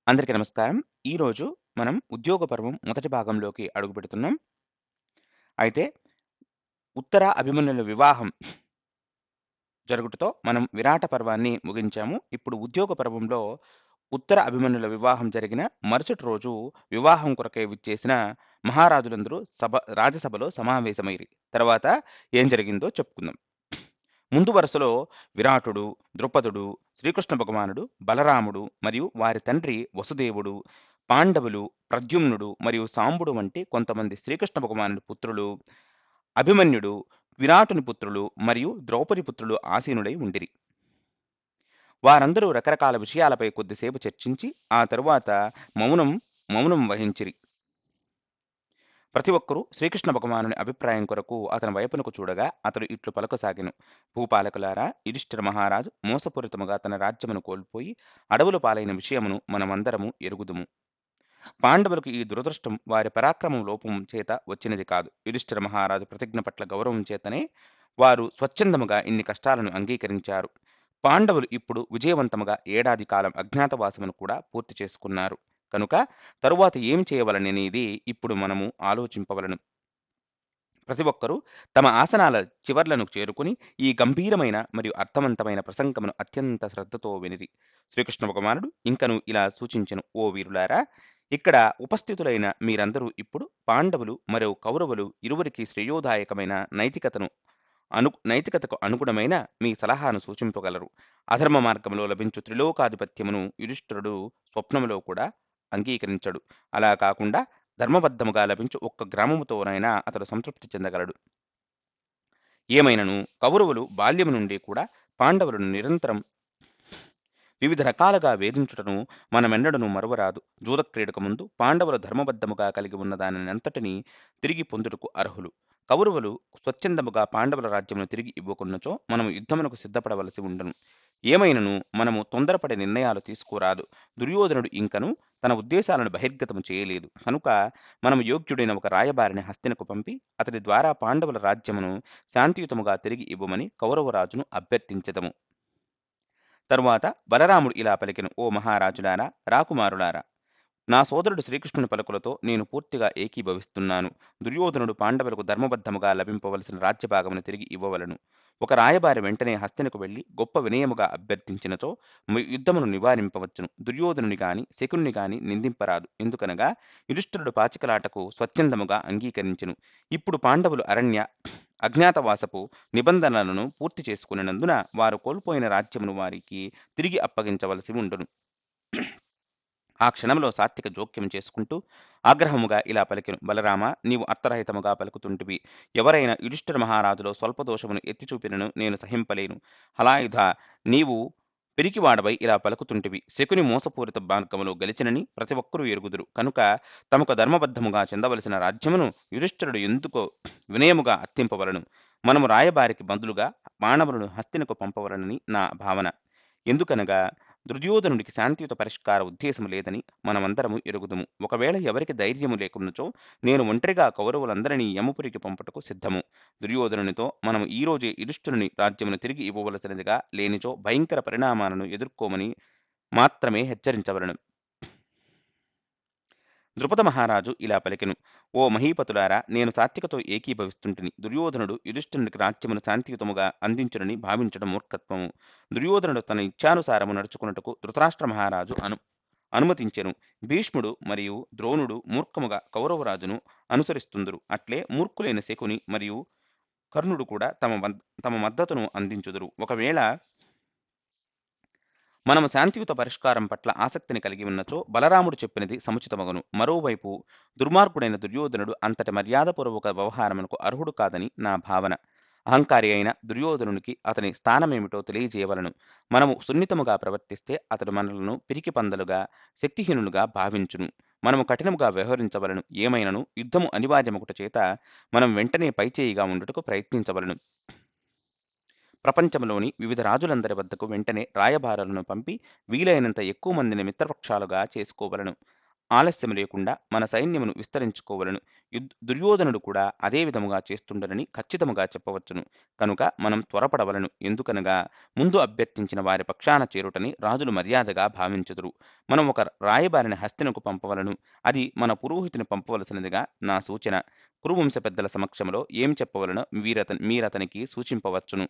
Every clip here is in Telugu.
అందరికీ నమస్కారం. ఈరోజు మనం ఉద్యోగ పర్వం మొదటి భాగంలోకి అడుగుపెడుతున్నాం. అయితే ఉత్తర అభిమన్యుల వివాహం జరుగుటతో మనం విరాట పర్వాన్ని ముగించాము. ఇప్పుడు ఉద్యోగ పర్వంలో ఉత్తర అభిమన్యుల వివాహం జరిగిన మరుసటి రోజు వివాహం కొరకై విచ్చేసిన మహారాజులందరూ రాజసభలో సమావేశమైరి. తర్వాత ఏం జరిగిందో చెప్పుకుందాం. ముందు వరుసలో విరాటుడు, ద్రుపదుడు, శ్రీకృష్ణ భగవానుడు, బలరాముడు మరియు వారి తండ్రి వసుదేవుడు, పాండవులు, ప్రద్యుమ్నుడు మరియు సాంబుడు వంటి కొంతమంది శ్రీకృష్ణ భగవానుడి పుత్రులు, అభిమన్యుడు, విరాటుని పుత్రులు మరియు ద్రౌపది పుత్రులు ఆసీనులై ఉండిరి. వారందరూ రకరకాల విషయాలపై కొద్దిసేపు చర్చించి ఆ తరువాత మౌనం మౌనం వహించిరి. ప్రతి ఒక్కరూ శ్రీకృష్ణ భగవానుని అభిప్రాయం కొరకు అతని వైపునకు చూడగా అతడు ఇట్లు పలకసాగెను. భూపాలకులారా, యుధిష్ఠిర మహారాజు మోసపూరితముగా తన రాజ్యమును కోల్పోయి అడవుల పాలైన విషయమును మనమందరము ఎరుగుదుము. పాండవులకు ఈ దురదృష్టం వారి పరాక్రమం లోపం చేత వచ్చినది కాదు. యుధిష్ఠిర మహారాజు ప్రతిజ్ఞ పట్ల గౌరవం చేతనే వారు స్వచ్ఛందముగా ఇన్ని కష్టాలను అంగీకరించారు. పాండవులు ఇప్పుడు విజయవంతముగా ఏడాది కాలం అజ్ఞాతవాసమును కూడా పూర్తి చేసుకున్నారు. కనుక తరువాత ఏం చేయవలననేది ఇప్పుడు మనము ఆలోచింపవలను. ప్రతి ఒక్కరూ తమ ఆసనాల చివర్లను చేరుకుని ఈ గంభీరమైన మరియు అర్థవంతమైన ప్రసంగమును అత్యంత శ్రద్ధతో వినిరి. శ్రీకృష్ణ భగవానుడు ఇంకను ఇలా సూచించెను. ఓ వీరులారా, ఇక్కడ ఉపస్థితులైన మీరందరూ ఇప్పుడు పాండవులు మరియు కౌరవులు ఇరువురికి శ్రేయోదాయకమైన నైతికతకు అనుగుణమైన మీ సలహాను సూచింపగలరు. అధర్మ మార్గంలో లభించు త్రిలోకాధిపత్యమును యుధిష్ఠిరుడు స్వప్నములో కూడా అంగీకరించడు. అలా కాకుండా ధర్మబద్ధముగా లభించు ఒక్క గ్రామముతోనైనా అతడు సంతృప్తి చెందగలడు. ఏమైనను కౌరవులు బాల్యము నుండి కూడా పాండవులను నిరంతరం వివిధ రకాలుగా వేధించుటను మనమెన్నడను మరువరాదు. జూదక్రీడకు ముందు పాండవులు ధర్మబద్ధముగా కలిగి ఉన్న దానినంతటినీ తిరిగి పొందుటకు అర్హులు. కౌరవులు స్వచ్ఛందముగా పాండవుల రాజ్యమును తిరిగి ఇవ్వకున్నచో మనము యుద్ధమునకు సిద్ధపడవలసి ఉండును. ఏమైనను మనము తొందరపడి నిర్ణయాలు తీసుకోరాదు. దుర్యోధనుడు ఇంకను తన ఉద్దేశాలను బహిర్గతము చేయలేదు. కనుక మనము యోగ్యుడైన ఒక రాయబారిని హస్తినకు పంపి అతడి ద్వారా పాండవుల రాజ్యమును శాంతియుతముగా తిరిగి ఇవ్వమని కౌరవరాజును అభ్యర్థించెదము. తరువాత బలరాముడు ఇలా పలికెను. ఓ మహారాజులారా, రాకుమారులారా, నా సోదరుడు శ్రీకృష్ణుని పలుకులతో నేను పూర్తిగా ఏకీభవిస్తున్నాను. దుర్యోధనుడు పాండవులకు ధర్మబద్ధముగా లభింపవలసిన రాజ్యభాగమును తిరిగి ఇవ్వవలను. ఒక రాయబారి వెంటనే హస్తినకు వెళ్లి గొప్ప వినయముగా అభ్యర్థించినచో యుద్ధమును నివారింపవచ్చును. దుర్యోధనుని గాని శకుని గాని నిందింపరాదు. ఎందుకనగా యుధిష్ఠిరుడు పాచికలాటకు స్వచ్ఛందముగా అంగీకరించెను. ఇప్పుడు పాండవులు అజ్ఞాతవాసపు నిబంధనలను పూర్తి చేసుకున్నందున వారు కోల్పోయిన రాజ్యమును వారికి తిరిగి అప్పగించవలసి ఉండును. ఆ క్షణంలో సాత్విక జోక్యం చేసుకుంటూ ఆగ్రహముగా ఇలా పలికెను. బలరామ, నీవు అర్థరహితముగా పలుకుతుంటివి. ఎవరైనా యుధిష్ఠిర మహారాజులో స్వల్ప దోషమును ఎత్తి చూపినను నేను సహింపలేను. హలాయుధ, నీవు పిరికివాడవై ఇలా పలుకుతుంటివి. శకుని మోసపూరిత మార్గములో గెలిచినని ప్రతి ఒక్కరూ ఎరుగుదురు. కనుక తమకు ధర్మబద్ధముగా చెందవలసిన రాజ్యమును యుధిష్ఠిరుడు ఎందుకో వినయముగా అర్థింపవలను. మనము రాయబారికి బదులుగా మానవులను హస్తినకు పంపవలనని నా భావన. ఎందుకనగా దుర్యోధనుడికి శాంతియుత పరిష్కార ఉద్దేశము లేదని మనమందరము ఎరుగుదుము. ఒకవేళ ఎవరికి ధైర్యము లేకున్నచో నేను ఒంటరిగా కౌరవులందరినీ యమపురికి పంపుటకు సిద్ధము. దుర్యోధనునితో మనము ఈ రోజే యుధిష్ఠిరుని రాజ్యమును తిరిగి ఇవ్వవలసినదిగా, లేనిచో భయంకర పరిణామాలను ఎదుర్కోమని మాత్రమే హెచ్చరించవలను. ద్రుపద మహారాజు ఇలా పలికెను. ఓ మహీపతులారా, నేను సాత్వికతో ఏకీభవిస్తుంటిని. దుర్యోధనుడు యుధిష్ఠిరునికి రాజ్యమును శాంతియుతముగా అందించునని భావించడం మూర్ఖత్వము. దుర్యోధనుడు తన ఇచ్ఛానుసారము నడుచుకున్నటకు ధృతరాష్ట్ర మహారాజు అనుమతించెను. భీష్ముడు మరియు ద్రోణుడు మూర్ఖముగా కౌరవరాజును అనుసరిస్తుందురు. అట్లే మూర్ఖులైన శకుని మరియు కర్ణుడు కూడా తమ మద్దతును అందించుదురు. ఒకవేళ మనము శాంతియుత పరిష్కారం పట్ల ఆసక్తిని కలిగి ఉన్నచో బలరాముడు చెప్పినది సముచితమగును. మరోవైపు దుర్మార్గుడైన దుర్యోధనుడు అంతటి మర్యాదపూర్వక వ్యవహారమునకు అర్హుడు కాదని నా భావన. అహంకారి అయిన దుర్యోధనునికి అతని స్థానమేమిటో తెలియజేయవలను. మనము సున్నితముగా ప్రవర్తిస్తే అతడు మనలను పిరికి పందలుగా, శక్తిహీనులుగా భావించును. మనము కఠినముగా వ్యవహరించవలను. ఏమైనను యుద్ధము అనివార్యమొకట చేత మనం వెంటనే పైచేయిగా ఉండుటకు ప్రయత్నించవలను. ప్రపంచంలోని వివిధ రాజులందరి వద్దకు వెంటనే రాయబారులను పంపి వీలైనంత ఎక్కువ మందిని మిత్రపక్షాలుగా చేసుకోవలను. ఆలస్యం లేకుండా మన సైన్యమును విస్తరించుకోవలను. దుర్యోధనుడు కూడా అదే విధముగా చేస్తుండనని ఖచ్చితముగా చెప్పవచ్చును. కనుక మనం త్వరపడవలను. ఎందుకనగా ముందు అభ్యర్థించిన వారి పక్షాన చేరుటని రాజులు మర్యాదగా భావించుదురు. మనం ఒక రాయబారిని హస్తినకు పంపవలను. అది మన పురోహితుని పంపవలసినదిగా నా సూచన. కురువంశ పెద్దల సమక్షంలో ఏమి చెప్పవలనో మీరతనికి సూచింపవచ్చును.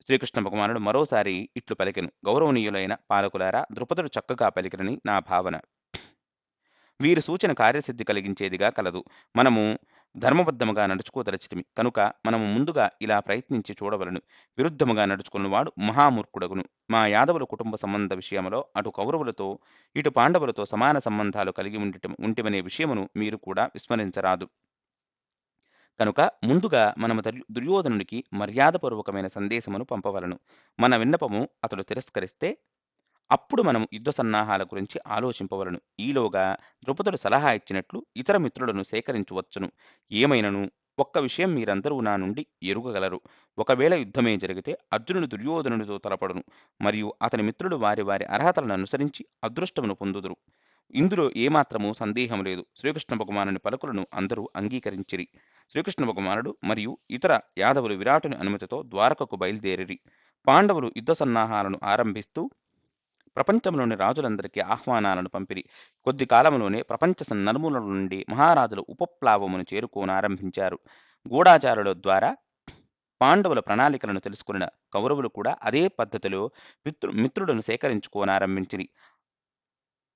శ్రీకృష్ణ భగవానుడు మరోసారి ఇట్లు పలికెను. గౌరవనీయులైన పాలకులారా, ద్రుపదుడు చక్కగా పలికెనని నా భావన. వీరి సూచన కార్యసిద్ధి కలిగించేదిగా కలదు. మనము ధర్మబద్ధముగా నడుచుకోదలచితిమి కనుక మనము ముందుగా ఇలా ప్రయత్నించి చూడవలను. విరుద్ధముగా నడుచుకున్నవాడు మహామూర్ఖుడగును. మా యాదవుల కుటుంబ సంబంధ విషయంలో అటు కౌరవులతో ఇటు పాండవులతో సమాన సంబంధాలు కలిగి ఉంటివనే విషయమును మీరు కూడా విస్మరించరాదు. కనుక ముందుగా మనము దుర్యోధనునికి మర్యాదపూర్వకమైన సందేశమును పంపవలను. మన విన్నపము అతడు తిరస్కరిస్తే అప్పుడు మనం యుద్ధ సన్నాహాల గురించి ఆలోచింపవలను. ఈలోగా ద్రుపదుడు సలహా ఇచ్చినట్లు ఇతర మిత్రులను సేకరించవచ్చును. ఏమైనను ఒక్క విషయం మీరందరూ నా నుండి ఎరుగగలరు. ఒకవేళ యుద్ధమే జరిగితే అర్జునుడు దుర్యోధనుడితో తలపడును. మరియు అతని మిత్రులు వారి వారి అర్హతలను అనుసరించి అదృష్టమును పొందుదురు. ఇందులో ఏమాత్రము సందేహం లేదు. శ్రీకృష్ణ భగవానుని పలుకులను అందరూ అంగీకరించిరి. శ్రీకృష్ణ భగవానుడు మరియు ఇతర యాదవులు విరాటుని అనుమతితో ద్వారకకు బయలుదేరిరి. పాండవులు యుద్ధ సన్నాహాలను ఆరంభిస్తూ ప్రపంచంలోని రాజులందరికీ ఆహ్వానాలను పంపిరి. కొద్ది కాలంలోనే ప్రపంచ నలుమూలల నుండి మహారాజులు ఉపప్లావమును చేరుకోనారంభించారు. గూఢాచారుల ద్వారా పాండవుల ప్రణాళికలను తెలుసుకున్న కౌరవులు కూడా అదే పద్ధతిలో మిత్రులను సేకరించుకోనారంభించిరి.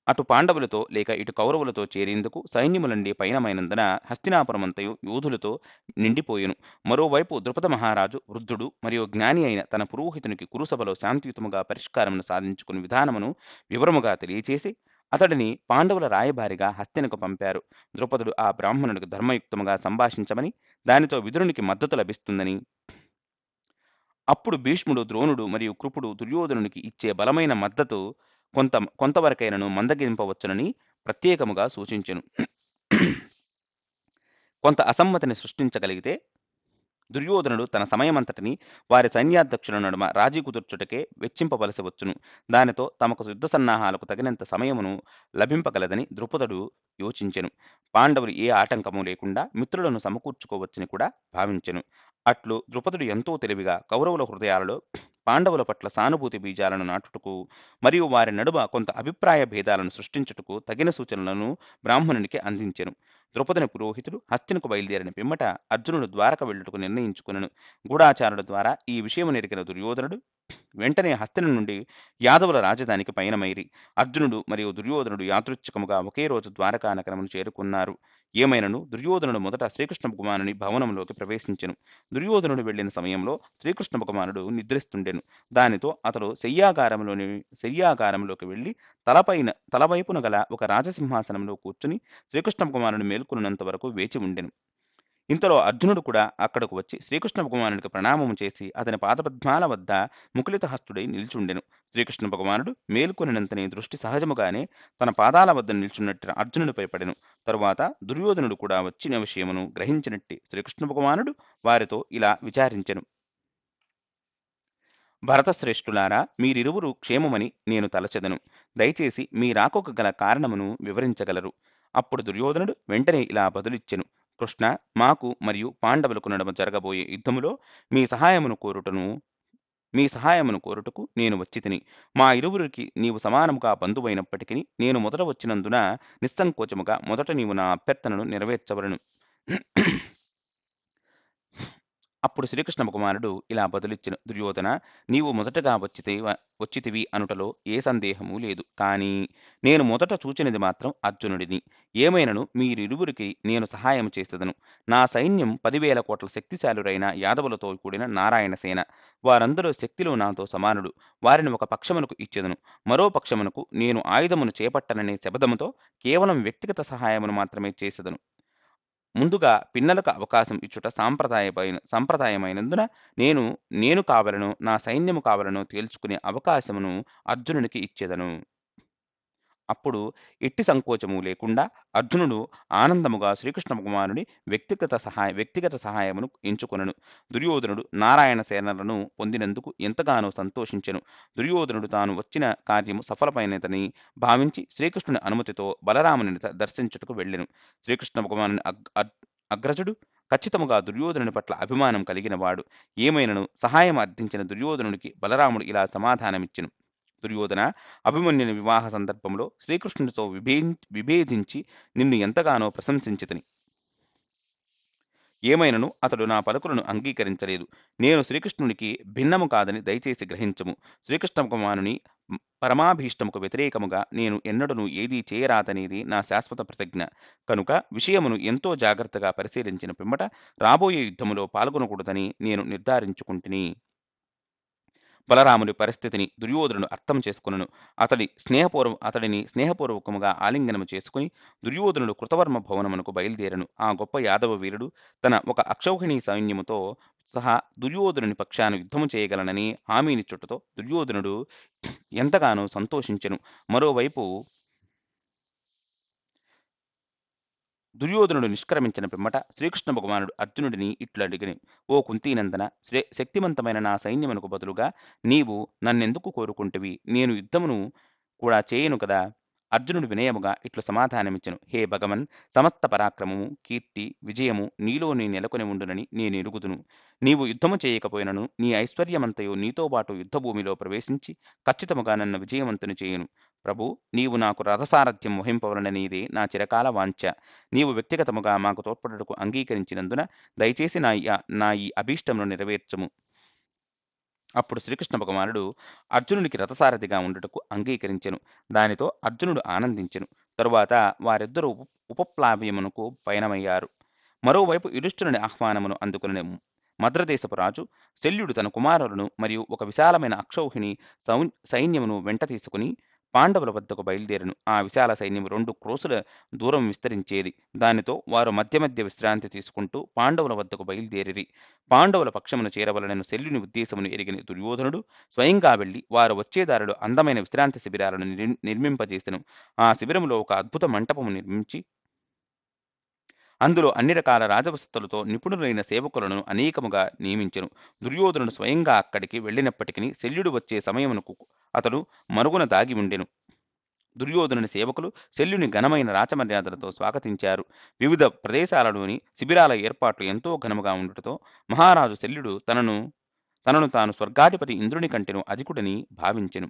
అటు పాండవులతో లేక ఇటు కౌరవులతో చేరేందుకు సైన్యములండి పయనమైనందున హస్తినాపురమంతయు యోధులతో నిండిపోయెను. మరోవైపు ద్రుపద మహారాజు వృద్ధుడు మరియు జ్ఞాని అయిన తన పురోహితునికి కురుసభలో శాంతియుతముగా పరిష్కారమును సాధించుకుని విధానమును వివరముగా తెలియచేసి అతడిని పాండవుల రాయబారిగా హస్తినకు పంపారు. ద్రుపదుడు ఆ బ్రాహ్మణుడికి ధర్మయుక్తముగా సంభాషించమని, దానితో విదురునికి మద్దతు లభిస్తుందని, అప్పుడు భీష్ముడు, ద్రోణుడు మరియు కృపుడు దుర్యోధనునికి ఇచ్చే బలమైన మద్దతు కొంతవరకైనను మందగింపవచ్చునని ప్రత్యేకముగా సూచించెను. కొంత అసమ్మతిని సృష్టించగలిగితే దుర్యోధనుడు తన సమయమంతటిని వారి సైన్యాధ్యక్షుల నడుమ రాజీ కుదుర్చుటకే వెచ్చింపవలసి వచ్చును. దానితో తమకు యుద్ధ సన్నాహాలకు తగినంత సమయమును లభింపగలదని ద్రుపదుడు యోచించెను. పాండవులు ఏ ఆటంకము లేకుండా మిత్రులను సమకూర్చుకోవచ్చని కూడా భావించెను. అట్లు ద్రుపదుడు ఎంతో తెలివిగా కౌరవుల హృదయాలలో పాండవుల పట్ల సానుభూతి బీజాలను నాటుటకు మరియు వారి నడుమ కొంత అభిప్రాయ భేదాలను సృష్టించుటకు తగిన సూచనలను బ్రాహ్మణునికి అందించెను. ద్రౌపదిని పురోహితుడు హస్తినకు బయలుదేరిన పిమ్మట అర్జునుడు ద్వారక వెళ్ళుటకు నిర్ణయించుకునెను. గూఢాచారుల ద్వారా ఈ విషయము నెరిగిన దుర్యోధనుడు వెంటనే హస్తిన నుండి యాదవుల రాజధానికి పయనమైరి. అర్జునుడు మరియు దుర్యోధనుడు యాదృచ్ఛికముగా ఒకే రోజు ద్వారకా నగరమును చేరుకున్నారు. ఏమైనను దుర్యోధనుడు మొదట శ్రీకృష్ణ భగవానుని భవనంలోకి ప్రవేశించెను. దుర్యోధనుడు వెళ్లిన సమయంలో శ్రీకృష్ణ భగవానుడు నిద్రిస్తుండెను. దానితో అతడు శయ్యాగారంలోకి వెళ్లి తలవైపున గల ఒక రాజసింహాసనంలో కూర్చుని శ్రీకృష్ణ భగవానుడు మేల్కొన్నంత వరకు వేచి ఉండెను. ఇంతలో అర్జునుడు కూడా అక్కడకు వచ్చి శ్రీకృష్ణ భగవానుడికి ప్రణామము చేసి అతని పాదపద్మాల వద్ద ముకులిత హస్తుడై నిల్చుండెను. శ్రీకృష్ణ భగవానుడు మేలుకొనినంతని దృష్టి సహజముగానే తన పాదాల వద్ద నిల్చున్నట్టు అర్జునుడిపై పడెను. తరువాత దుర్యోధనుడు కూడా వచ్చిన విషయమును గ్రహించినట్టి శ్రీకృష్ణ భగవానుడు వారితో ఇలా విచారించెను. భరతశ్రేష్ఠులారా, మీరిరువురు క్షేమమని నేను తలచెదను. దయచేసి మీ రాకొక గల కారణమును వివరించగలరు. అప్పుడు దుర్యోధనుడు వెంటనే ఇలా బదులిచ్చెను. కృష్ణ, మాకు మరియు పాండవులకు నడుమ జరగబోయే యుద్ధములో మీ సహాయమును కోరుటకు నేను వచ్చితిని. మా ఇరువురికి నీవు సమానముగా బంధువైనప్పటికీ నేను మొదట వచ్చినందున నిస్సంకోచముగా మొదట నీవు నా అభ్యర్థనను నెరవేర్చవలను. అప్పుడు శ్రీకృష్ణ భగవానుడు ఇలా బదులిచ్చెను. దుర్యోధన, నీవు మొదటగా వచ్చితివి అనుటలో ఏ సందేహము లేదు. కానీ నేను మొదట చూచినది మాత్రం అర్జునుడిని. ఏమైనను మీరిరువురికి నేను సహాయం చేసేదను. నా సైన్యం 10,000 కోట్ల శక్తిశాలురైన యాదవులతో కూడిన నారాయణ సేన. వారందరూ శక్తిలో నాతో సమానుడు. వారిని ఒక పక్షమునకు ఇచ్చెదను. మరో పక్షమునకు నేను ఆయుధమును చేపట్టననే శబదముతో కేవలం వ్యక్తిగత సహాయమును మాత్రమే చేసేదను. ముందుగా పిన్నలకు అవకాశం ఇచ్చుట సంప్రదాయమైనందున నేను కావలనో నా సైన్యము కావలనో తేల్చుకునే అవకాశమును అర్జునునికి ఇచ్చేదను. అప్పుడు ఎట్టి సంకోచము లేకుండా అర్జునుడు ఆనందముగా శ్రీకృష్ణ భగవానుని వ్యక్తిగత సహాయమును ఎంచుకొనెను. దుర్యోధనుడు నారాయణ సేనలను పొందినందుకు ఎంతగానో సంతోషించెను. దుర్యోధనుడు తాను వచ్చిన కార్యము సఫలమైనదని భావించి శ్రీకృష్ణుని అనుమతితో బలరాముని దర్శించుటకు వెళ్ళెను. శ్రీకృష్ణ భగవానుని అగ్రజుడు ఖచ్చితముగా దుర్యోధనుని పట్ల అభిమానం కలిగినవాడు. ఏమైనను సహాయం అర్థించిన దుర్యోధనునికి బలరాముడు ఇలా సమాధానమిచ్చెను. దుర్యోధన, అభిమన్యుని వివాహ సందర్భంలో శ్రీకృష్ణునితో విభేదించి నిన్ను ఎంతగానో ప్రశంసించితిని. ఏమైనను అతడు నా పలుకులను అంగీకరించలేదు. నేను శ్రీకృష్ణునికి భిన్నము కాదని దయచేసి గ్రహించుము. శ్రీకృష్ణ భగవానుని పరమాభీష్టముకు వ్యతిరేకముగా నేను ఎన్నడూను ఏదీ చేయరాదనేది నా శాశ్వత ప్రతిజ్ఞ. కనుక విషయమును ఎంతో జాగ్రత్తగా పరిశీలించిన పిమ్మట రాబోయే యుద్ధములో పాల్గొనకూడదని నేను నిర్ధారించుకుంటుని. బలరాముని పరిస్థితిని దుర్యోధనుడు అర్థం చేసుకొనెను. అతడిని స్నేహపూర్వకముగా ఆలింగనము చేసుకుని దుర్యోధనుడు కృతవర్మ భవనమునకు బయలుదేరెను. ఆ గొప్ప యాదవ వీరుడు తన ఒక అక్షౌహిణీ సైన్యముతో సహా దుర్యోధనుని పక్షాన యుద్ధము చేయగలనని హామీనిచ్చుటతో దుర్యోధనుడు ఎంతగానో సంతోషించెను. మరోవైపు దుర్యోధనుడు నిష్క్రమించిన పిమ్మట శ్రీకృష్ణ భగవానుడు అర్జునుడిని ఇట్లడిగెను. ఓ కుంతీనందన, శక్తిమంతమైన నా సైన్యమునకు బదులుగా నీవు నన్నెందుకు కోరుకుంటివి? నేను యుద్ధమును కూడా చేయను కదా. అర్జునుడు వినయముగా ఇట్లు సమాధానమిచ్చెను. హే భగవన్, సమస్త పరాక్రమము, కీర్తి, విజయము నీలో నీ నెలకొని ఉండునని నేను ఎరుగుదును. నీవు యుద్ధము చేయకపోయినను నీ ఐశ్వర్యమంతయు నీతోబాటు యుద్ధభూమిలో ప్రవేశించి ఖచ్చితముగా నన్ను విజయవంతుని చేయును. ప్రభు, నీవు నాకు రథసారథ్యం వహింపవలననేదే నా చిరకాల వాంఛ. నీవు వ్యక్తిగతముగా మాకు తోడ్పడుటకు అంగీకరించినందున దయచేసి నా ఈ అభీష్టమును నెరవేర్చుము. అప్పుడు శ్రీకృష్ణ భగవానుడు అర్జునునికి రథసారథిగా ఉండుటకు అంగీకరించెను. దానితో అర్జునుడు ఆనందించెను. తరువాత వారిద్దరూ ఉపప్లావ్యమునకు పయనమయ్యారు. మరోవైపు యుధిష్ఠిరుని ఆహ్వానమును అందుకుని మద్రదేశపు రాజు శల్యుడు తన కుమారులను మరియు ఒక విశాలమైన అక్షౌహిణి సైన్యమును వెంట తీసుకుని పాండవుల వద్దకు బయలుదేరెను. ఆ విశాల సైన్యం 2 క్రోసుల దూరం విస్తరించేది. దానితో వారు మధ్య మధ్య విశ్రాంతి తీసుకుంటూ పాండవుల వద్దకు బయలుదేరిరి. పాండవుల పక్షమును చేరవలనను శల్యుని ఉద్దేశమును ఎరిగిన దుర్యోధనుడు స్వయంగా వెళ్లి వారు వచ్చే దారిలో అందమైన విశ్రాంతి శిబిరాలను నిర్మింపజేసెను. ఆ శిబిరములో ఒక అద్భుత మంటపము నిర్మించి అందులో అన్ని రకాల రాజవసతులతో నిపుణులైన సేవకులను అనేకముగా నియమించెను. దుర్యోధనుడు స్వయంగా అక్కడికి వెళ్ళినప్పటికీ శల్యుడు వచ్చే సమయమునకు అతడు మరుగున దాగి ఉండెను. దుర్యోధనుని సేవకులు శల్యుని ఘనమైన రాచమర్యాదలతో స్వాగతించారు. వివిధ ప్రదేశాలలోని శిబిరాల ఏర్పాట్లు ఎంతో ఘనముగా ఉండుటతో మహారాజు శల్యుడు తనను తాను స్వర్గాధిపతి ఇంద్రుని కంటెను అధికుడని భావించెను.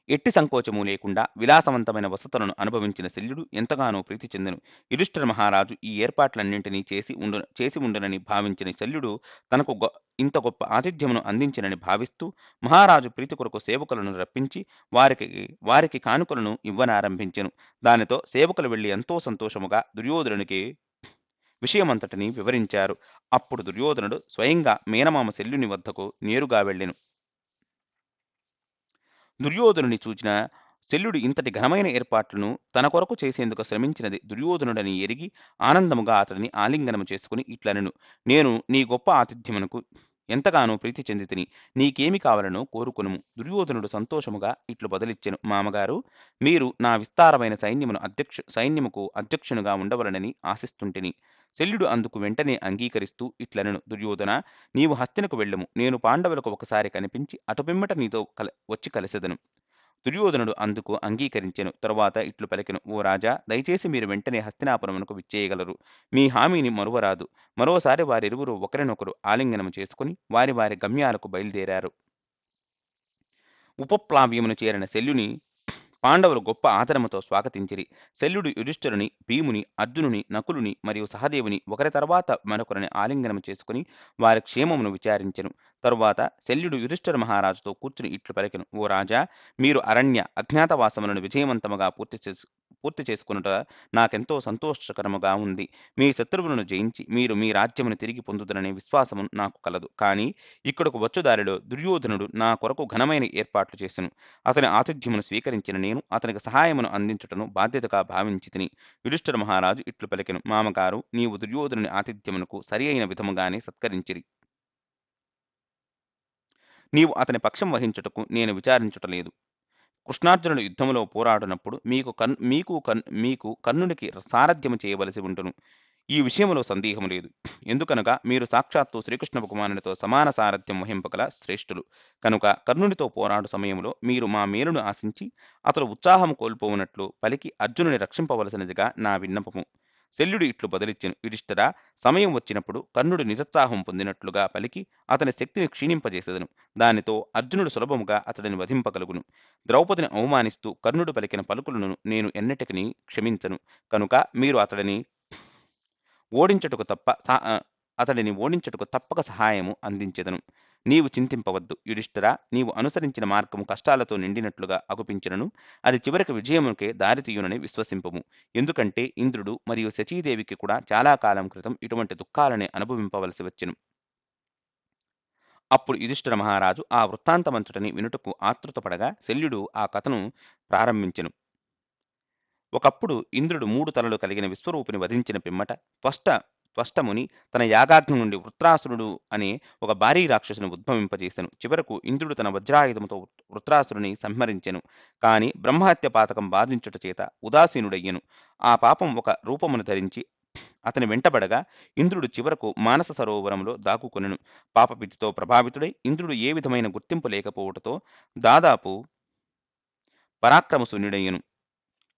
ఎట్టి సంకోచము లేకుండా విలాసవంతమైన వసతులను అనుభవించిన శల్యుడు ఎంతగానో ప్రీతి చెందెను. యుధిష్ఠిర మహారాజు ఈ ఏర్పాట్లన్నింటినీ చేసి ఉండునని భావించిన శల్యుడు తనకు ఇంత గొప్ప ఆతిథ్యమును అందించినని భావిస్తూ మహారాజు ప్రీతి కొరకు సేవకులను రప్పించి వారికి కానుకలను ఇవ్వనారంభించెను. దానితో సేవకులు వెళ్లి ఎంతో సంతోషముగా దుర్యోధనునికి విషయమంతటిని వివరించారు. అప్పుడు దుర్యోధనుడు స్వయంగా మేనమామ శల్యుని వద్దకు నేరుగా వెళ్ళెను. దుర్యోధనుని చూచిన శల్యుడు ఇంతటి ఘనమైన ఏర్పాట్లను తన కొరకు చేసేందుకు శ్రమించినది దుర్యోధనుడని ఎరిగి ఆనందముగా అతడిని ఆలింగనము చేసుకుని ఇట్లనెను. నేను నీ గొప్ప ఆతిథ్యమునకు ఎంతగానో ప్రీతి చెందితిని. నీకేమి కావాలనో కోరుకొనుము. దుర్యోధనుడు సంతోషముగా ఇట్లు బదులిచ్చెను. మామగారు, మీరు నా విస్తారమైన సైన్యముకు అధ్యక్షునిగా ఉండవలనని ఆశిస్తుంటిని. శల్యుడు అందుకు వెంటనే అంగీకరిస్తూ ఇట్లనెను. దుర్యోధన, నీవు హస్తినకు వెళ్ళుము. నేను పాండవులకు ఒకసారి కనిపించి అటుపిమ్మట నీతో వచ్చి కలిసెదను. దుర్యోధనుడు అందుకు అంగీకరించెను. తరువాత ఇట్లు పలికెను. ఓ రాజా, దయచేసి మీరు వెంటనే హస్తినాపురమునకు విచ్చేయగలరు. మీ హామీని మరువరాదు. మరోసారి వారిరువురు ఒకరినొకరు ఆలింగనము చేసుకుని వారి వారి గమ్యాలకు బయలుదేరారు. ఉపప్లావ్యమును చేరిన శల్యుని పాండవులు గొప్ప ఆదరముతో స్వాగతించిరి. శల్యుడు యుధిష్ఠిరుని, భీముని, అర్జునుని, నకులుని మరియు సహదేవుని ఒకరి తర్వాత మరొకరిని ఆలింగనము చేసుకుని వారి క్షేమమును విచారించెను. తరువాత శల్యుడు యుధిష్ఠిర మహారాజుతో కూర్చుని ఇట్లు పలికెను. ఓ రాజా, మీరు అజ్ఞాతవాసములను విజయవంతముగా పూర్తి చేసుకునుట నాకెంతో సంతోషకరముగా ఉంది. మీ శత్రువులను జయించి మీరు మీ రాజ్యమును తిరిగి పొందుదననే విశ్వాసము నాకు కలదు. కానీ ఇక్కడకు వచ్చుదారిలో దుర్యోధనుడు నా కొరకు ఘనమైన ఏర్పాట్లు చేసెను. అతని ఆతిథ్యమును స్వీకరించిన నేను అతనికి సహాయమును అందించుటను బాధ్యతగా భావించితిని. యుధిష్ఠిర మహారాజు ఇట్లు పలికెను. మామగారు, నీవు దుర్యోధనుని ఆతిథ్యమునకు సరి అయిన విధముగానే సత్కరించిరి. నీవు అతని పక్షం వహించుటకు నేను విచారించుటలేదు. కృష్ణార్జునులు యుద్ధములో పోరాడునప్పుడు మీకు కర్ణునికి సారథ్యము చేయవలసి ఉండును. ఈ విషయములో సందేహము లేదు. ఎందుకనగా మీరు సాక్షాత్తు శ్రీకృష్ణ భగవానునితో సమాన సారథ్యం వహింపగల శ్రేష్ఠులు. కనుక కర్ణునితో పోరాడు సమయంలో మీరు మా మేలును ఆశించి అతడు ఉత్సాహము కోల్పోవునట్లు పలికి అర్జునుని రక్షింపవలసినదిగా నా విన్నపము. శల్యుడు ఇట్లు బదులిచ్చెను, యుధిష్ఠిరా, సమయం వచ్చినప్పుడు కర్ణుడు నిరుత్సాహం పొందినట్లుగా పలికి అతని శక్తిని క్షీణింపజేసెదను. దానితో అర్జునుడు సులభముగా అతడిని వధింపగలుగును. ద్రౌపదిని అవమానిస్తూ కర్ణుడు పలికిన పలుకులను నేను ఎన్నటికిని క్షమించను. కనుక మీరు ఓడించుటకు తప్ప సహ అతడిని ఓడించుటకు తప్పక సహాయము అందించెదను. నీవు చింతింపవద్దు యుధిష్ఠిరా, నీవు అనుసరించిన మార్గము కష్టాలతో నిండినట్లుగా అగుపించినను అది చివరికి విజయమునకే దారితీయునని విశ్వసింపుము. ఎందుకంటే ఇంద్రుడు మరియు శచీదేవికి కూడా చాలా కాలం క్రితం ఇటువంటి దుఃఖాలని అనుభవింపవలసి వచ్చెను. అప్పుడు యుధిష్ఠిర మహారాజు ఆ వృత్తాంతమంతటిని వినుటకు ఆతృతపడగా శల్యుడు ఆ కథను ప్రారంభించెను. ఒకప్పుడు ఇంద్రుడు 3 తలలు కలిగిన విశ్వరూపిని వధించిన పిమ్మట త్వష్టముని తన యాగాగ్ని నుండి వృత్రాసురుడు అనే ఒక భారీ రాక్షసుని ఉద్భవింపజేసెను. చివరకు ఇంద్రుడు తన వజ్రాయుధముతో వృత్రాసురుని సంహరించెను. కాని బ్రహ్మహత్య పాతకం బాధించుట చేత ఉదాసీనుడయ్యెను. ఆ పాపం ఒక రూపమును ధరించి అతని వెంటబడగా ఇంద్రుడు చివరకు మానస సరోవరంలో దాక్కుకొనెను. పాపభీతితో ప్రభావితుడై ఇంద్రుడు ఏ విధమైన గుర్తింపు లేకపోవుటతో దాదాపు పరాక్రమశూన్యుడయ్యెను.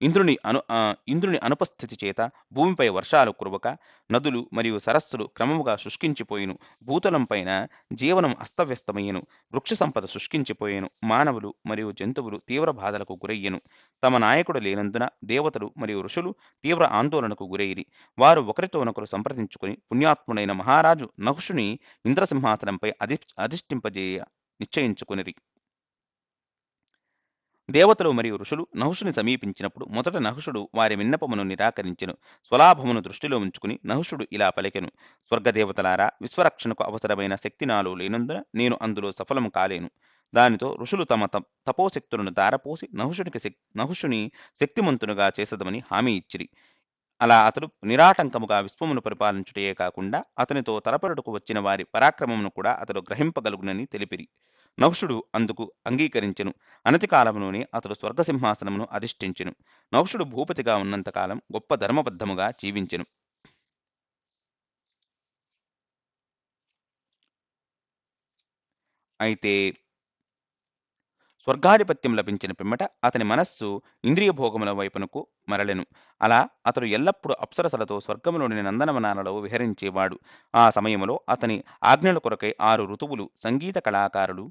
ఇంద్రుని అనుపస్థితి చేత భూమిపై వర్షాలు కురవక నదులు మరియు సరస్సులు క్రమముగా శుష్కించిపోయెను. భూతలంపైన జీవనం అస్తవ్యస్తమయ్యెను. వృక్ష సంపద శుష్కించిపోయెను. మానవులు మరియు జంతువులు తీవ్ర బాధలకు గురయ్యెను. తమ నాయకుడు లేనందున దేవతలు మరియు ఋషులు తీవ్ర ఆందోళనకు గురైరి. వారు ఒకరితోనొకరు సంప్రదించుకుని పుణ్యాత్ముడైన మహారాజు నహుషుని ఇంద్రసింహాసనంపై అధిష్ఠింపజేయ నిశ్చయించుకునిరి. దేవతలు మరియు ఋషులు నహుషుని సమీపించినప్పుడు మొదట నహుషుడు వారి విన్నపమును నిరాకరించెను. స్వలాభమును దృష్టిలో ఉంచుకుని నహుషుడు ఇలా పలికెను, స్వర్గదేవతలారా, విశ్వరక్షణకు అవసరమైన శక్తి నాలో లేనందున నేను అందులో సఫలము కాలేను. దానితో ఋషులు తమ తపోశక్తులను దారపోసి నహుషుని శక్తిమంతునుగా చేసదమని హామీ ఇచ్చిరి. అలా అతడు నిరాటంకముగా విశ్వమును పరిపాలించుటయే కాకుండా అతనితో తలపరుటకు వచ్చిన వారి పరాక్రమమును కూడా అతడు గ్రహింపగలుగునని తెలిపిరి. నహుషుడు అందుకు అంగీకరించెను. అనతి కాలములోనే అతడు స్వర్గసింహాసనమును అధిష్ఠించెను. నహుషుడు భూపతిగా ఉన్నంతకాలం గొప్ప ధర్మబద్ధముగా జీవించెను. అయితే స్వర్గాధిపత్యం లభించిన పిమ్మట అతని మనస్సు ఇంద్రియ భోగముల వైపునకు మరలెను. అలా అతడు ఎల్లప్పుడూ అప్సరసలతో స్వర్గములోని నందనవనాలలో విహరించేవాడు. ఆ సమయములో అతని ఆజ్ఞల కొరకై 6 ఋతువులు సంగీత కళాకారులు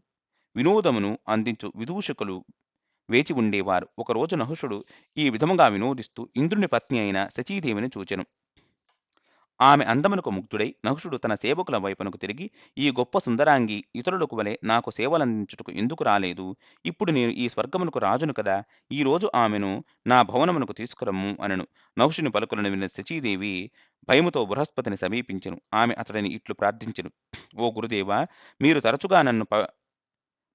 వినోదమును అందించు విదూషకులు వేచి ఉండేవారు. ఒకరోజు నహుషుడు ఈ విధముగా వినోదిస్తూ ఇంద్రుని పత్ని అయిన శచీదేవిని చూచెను. ఆమె అందమునకు ముగ్ధుడై నహుషుడు తన సేవకుల వైపునకు తిరిగి, ఈ గొప్ప సుందరాంగి ఇతరులకు వలె నాకు సేవలందించుటకు ఎందుకు రాలేదు? ఇప్పుడు నేను ఈ స్వర్గమునకు రాజును కదా! ఈ రోజు ఆమెను నా భవనమునకు తీసుకురమ్ము అనెను. నహుషుని పలుకులను విన్న శచీదేవి భయముతో బృహస్పతిని సమీపించెను. ఆమె అతడిని ఇట్లు ప్రార్థించెను, ఓ గురుదేవా, మీరు తరచుగా నన్ను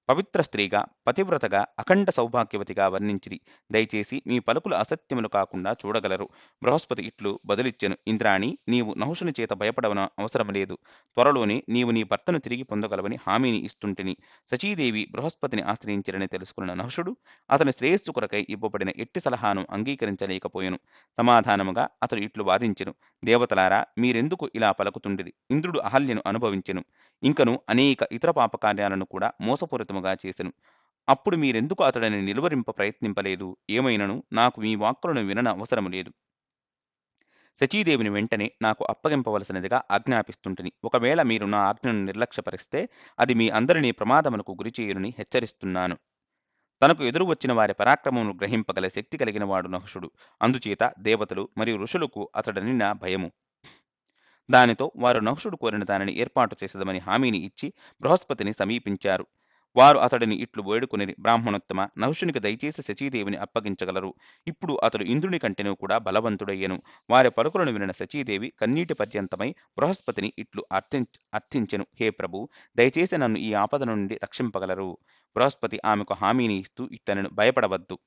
పవిత్ర స్త్రీగా, పతివ్రతగా, అఖండ సౌభాగ్యవతిగా వర్ణించిరి. దయచేసి మీ పలుకులు అసత్యములు కాకుండా చూడగలరు. బృహస్పతి ఇట్లు బదులిచ్చెను, ఇంద్రాణి, నీవు నహుషుని చేత భయపడవన అవసరం లేదు. త్వరలోనే నీవు నీ భర్తను తిరిగి పొందగలవని హామీని ఇస్తుంటిని. శచీదేవి బృహస్పతిని ఆశ్రయించిరని తెలుసుకున్న నహుషుడు అతని శ్రేయస్సు కొరకై ఇవ్వబడిన ఎట్టి సలహాను అంగీకరించలేకపోయెను. సమాధానముగా అతడు ఇట్లు వాదించెను, దేవతలారా, మీరెందుకు ఇలా పలుకుతుండిరి? ఇంద్రుడు అహల్యను అనుభవించెను. ఇంకను అనేక ఇతర పాపకార్యాలను కూడా మోసపూరితముగా చేసెను. అప్పుడు మీరెందుకు అతడిని నిలువరింప ప్రయత్నింపలేదు? ఏమైనను నాకు మీ వాక్కులను వినన అవసరము లేదు. శచీదేవిని వెంటనే నాకు అప్పగింపవలసినదిగా ఆజ్ఞాపిస్తుంటిని. ఒకవేళ మీరు నా ఆజ్ఞను నిర్లక్ష్యపరిస్తే అది మీ అందరినీ ప్రమాదమునకు గురిచేయునని హెచ్చరిస్తున్నాను. తనకు ఎదురు వచ్చిన వారి పరాక్రమమును గ్రహింపగల శక్తి కలిగిన వాడు నహుషుడు. అందుచేత దేవతలు మరియు ఋషులకు అతడనిన భయము. దానితో వారు నహుషుడు కోరిన దానిని ఏర్పాటు చేసేదమని హామీని ఇచ్చి బృహస్పతిని సమీపించారు. వారు అతడిని ఇట్లు వేడుకొనిరి, బ్రాహ్మణోత్తమ, నహుషునికి దయచేసి శచీదేవిని అప్పగించగలరు. ఇప్పుడు అతడు ఇంద్రుని కంటెను కూడా బలవంతుడయ్యెను. వారి పలుకులను వినిన శచీదేవి కన్నీటి పర్యంతమై బృహస్పతిని ఇట్లు అర్థించెను, హే ప్రభు, దయచేసి నన్ను ఈ ఆపద నుండి రక్షింపగలరు. బృహస్పతి ఆమెకు హామీని ఇస్తూ ఇట్లనెను, భయపడవద్దు.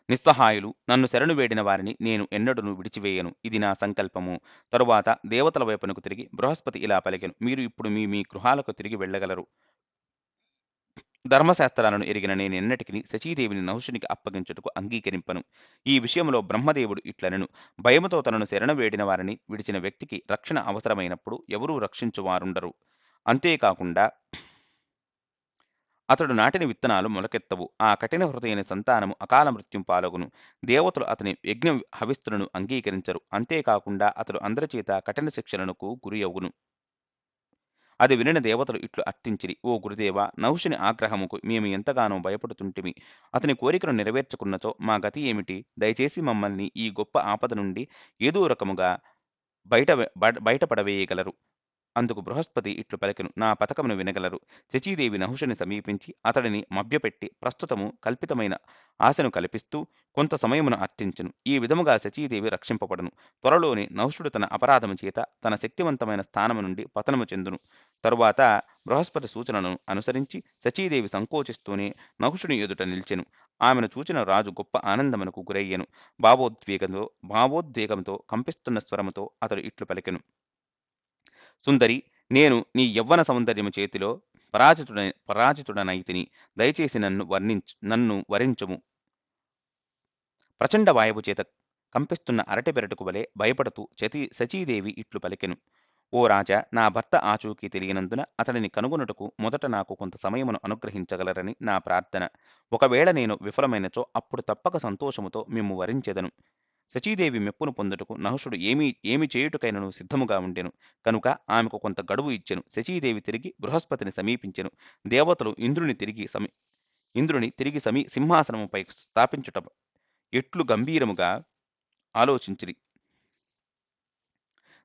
నిస్సహాయులు, నన్ను శరణు వేడిన వారిని నేను ఎన్నడూను విడిచివేయను. ఇది నా సంకల్పము. తరువాత దేవతల వైపునకు తిరిగి బృహస్పతి ఇలా పలికెను, మీరు ఇప్పుడు మీ మీ గృహాలకు తిరిగి వెళ్ళగలరు. ధర్మశాస్త్రాలను ఎరిగిన నేనెన్నటికిని శచీదేవిని నహుషునికి అప్పగించుటకు అంగీకరింపను. ఈ విషయంలో బ్రహ్మదేవుడు ఇట్లనెను: భయముతో తనను శరణు వేడిన వారిని విడిచిన వ్యక్తికి రక్షణ అవసరమైనప్పుడు ఎవరూ రక్షించువారుండరు. అంతేకాకుండా అతడు నాటిన విత్తనాలు మొలకెత్తవు. ఆ కఠిన హృదయుని సంతానము అకాల మృత్యుం పాలగును. దేవతలు అతని యజ్ఞ హవిస్సులను అంగీకరించరు. అంతేకాకుండా అతడు అందరిచేత కఠిన శిక్షలకు గురి అగును. అది వినిన దేవతలు ఇట్లు అర్థించిరి: ఓ గురుదేవ, నహుషుని ఆగ్రహముకు మేము ఎంతగానో భయపడుతుంటిమి. అతని కోరికను నెరవేర్చుకున్నచో మా గతి ఏమిటి? దయచేసి మమ్మల్ని ఈ గొప్ప ఆపద నుండి ఏదో రకముగా బయటపడవేయగలరు. అందుకు బృహస్పతి ఇట్లు పలికెను: నా పథకమును వినగలరు. శచీదేవి నహుషుని సమీపించి అతడిని మభ్యపెట్టి ప్రస్తుతము కల్పితమైన ఆశను కల్పిస్తూ కొంత సమయమును అర్థించును. ఈ విధముగా శచీదేవి రక్షింపబడును. త్వరలోనే నహుషుడు తన అపరాధము చేత తన శక్తివంతమైన స్థానము నుండి పతనము చెందును. తరువాత బృహస్పతి సూచనలను అనుసరించి శచీదేవి సంకోచిస్తూనే నహుషుని ఎదుట నిలిచెను. ఆమెను చూచిన రాజు గొప్ప ఆనందమునకు గురయ్యెను. భావోద్వేగంతో కంపిస్తున్న స్వరముతో అతడు ఇట్లు పలికెను: సుందరి, నేను నీ యవ్వన సౌందర్యము చేతిలో పరాజితుడనైతిని. దయచేసి నన్ను వరించుము. ప్రచండ వాయువు చేత కంపిస్తున్న అరటి బెరటుకు వలె భయపడుతూ శచీదేవి ఇట్లు పలికెను: ఓ రాజా, నా భర్త ఆచూకీ తెలియనందున అతడిని కనుగొనుటకు మొదట నాకు కొంత సమయమును అనుగ్రహించగలరని నా ప్రార్థన. ఒకవేళ నేను విఫలమైనచో అప్పుడు తప్పక సంతోషముతో మిమ్ము వరించెదను. శచీదేవి మెప్పును పొందుటకు నహుషుడు ఏమి చేయుటకైనను సిద్ధముగా ఉండెను. కనుక ఆమెకు కొంత గడువు ఇచ్చెను. శచీదేవి తిరిగి బృహస్పతిని సమీపించెను. దేవతలు ఇంద్రుని తిరిగి సింహాసనముపై స్థాపించుట ఎట్లు గంభీరముగా ఆలోచించిరి.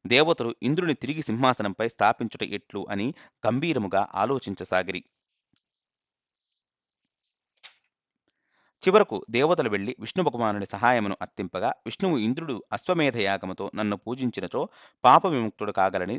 దేవతలు ఇంద్రుని తిరిగి సింహాసనంపై స్థాపించుట ఎట్లు అని గంభీరముగా ఆలోచించసాగిరి. చివరకు దేవతలు వెళ్లి విష్ణు భగవానుని సహాయమును అర్థింపగా, విష్ణువు ఇంద్రుడు అశ్వమేధ యాగముతో నన్ను పూజించినచో పాప విముక్తుడు కాగలని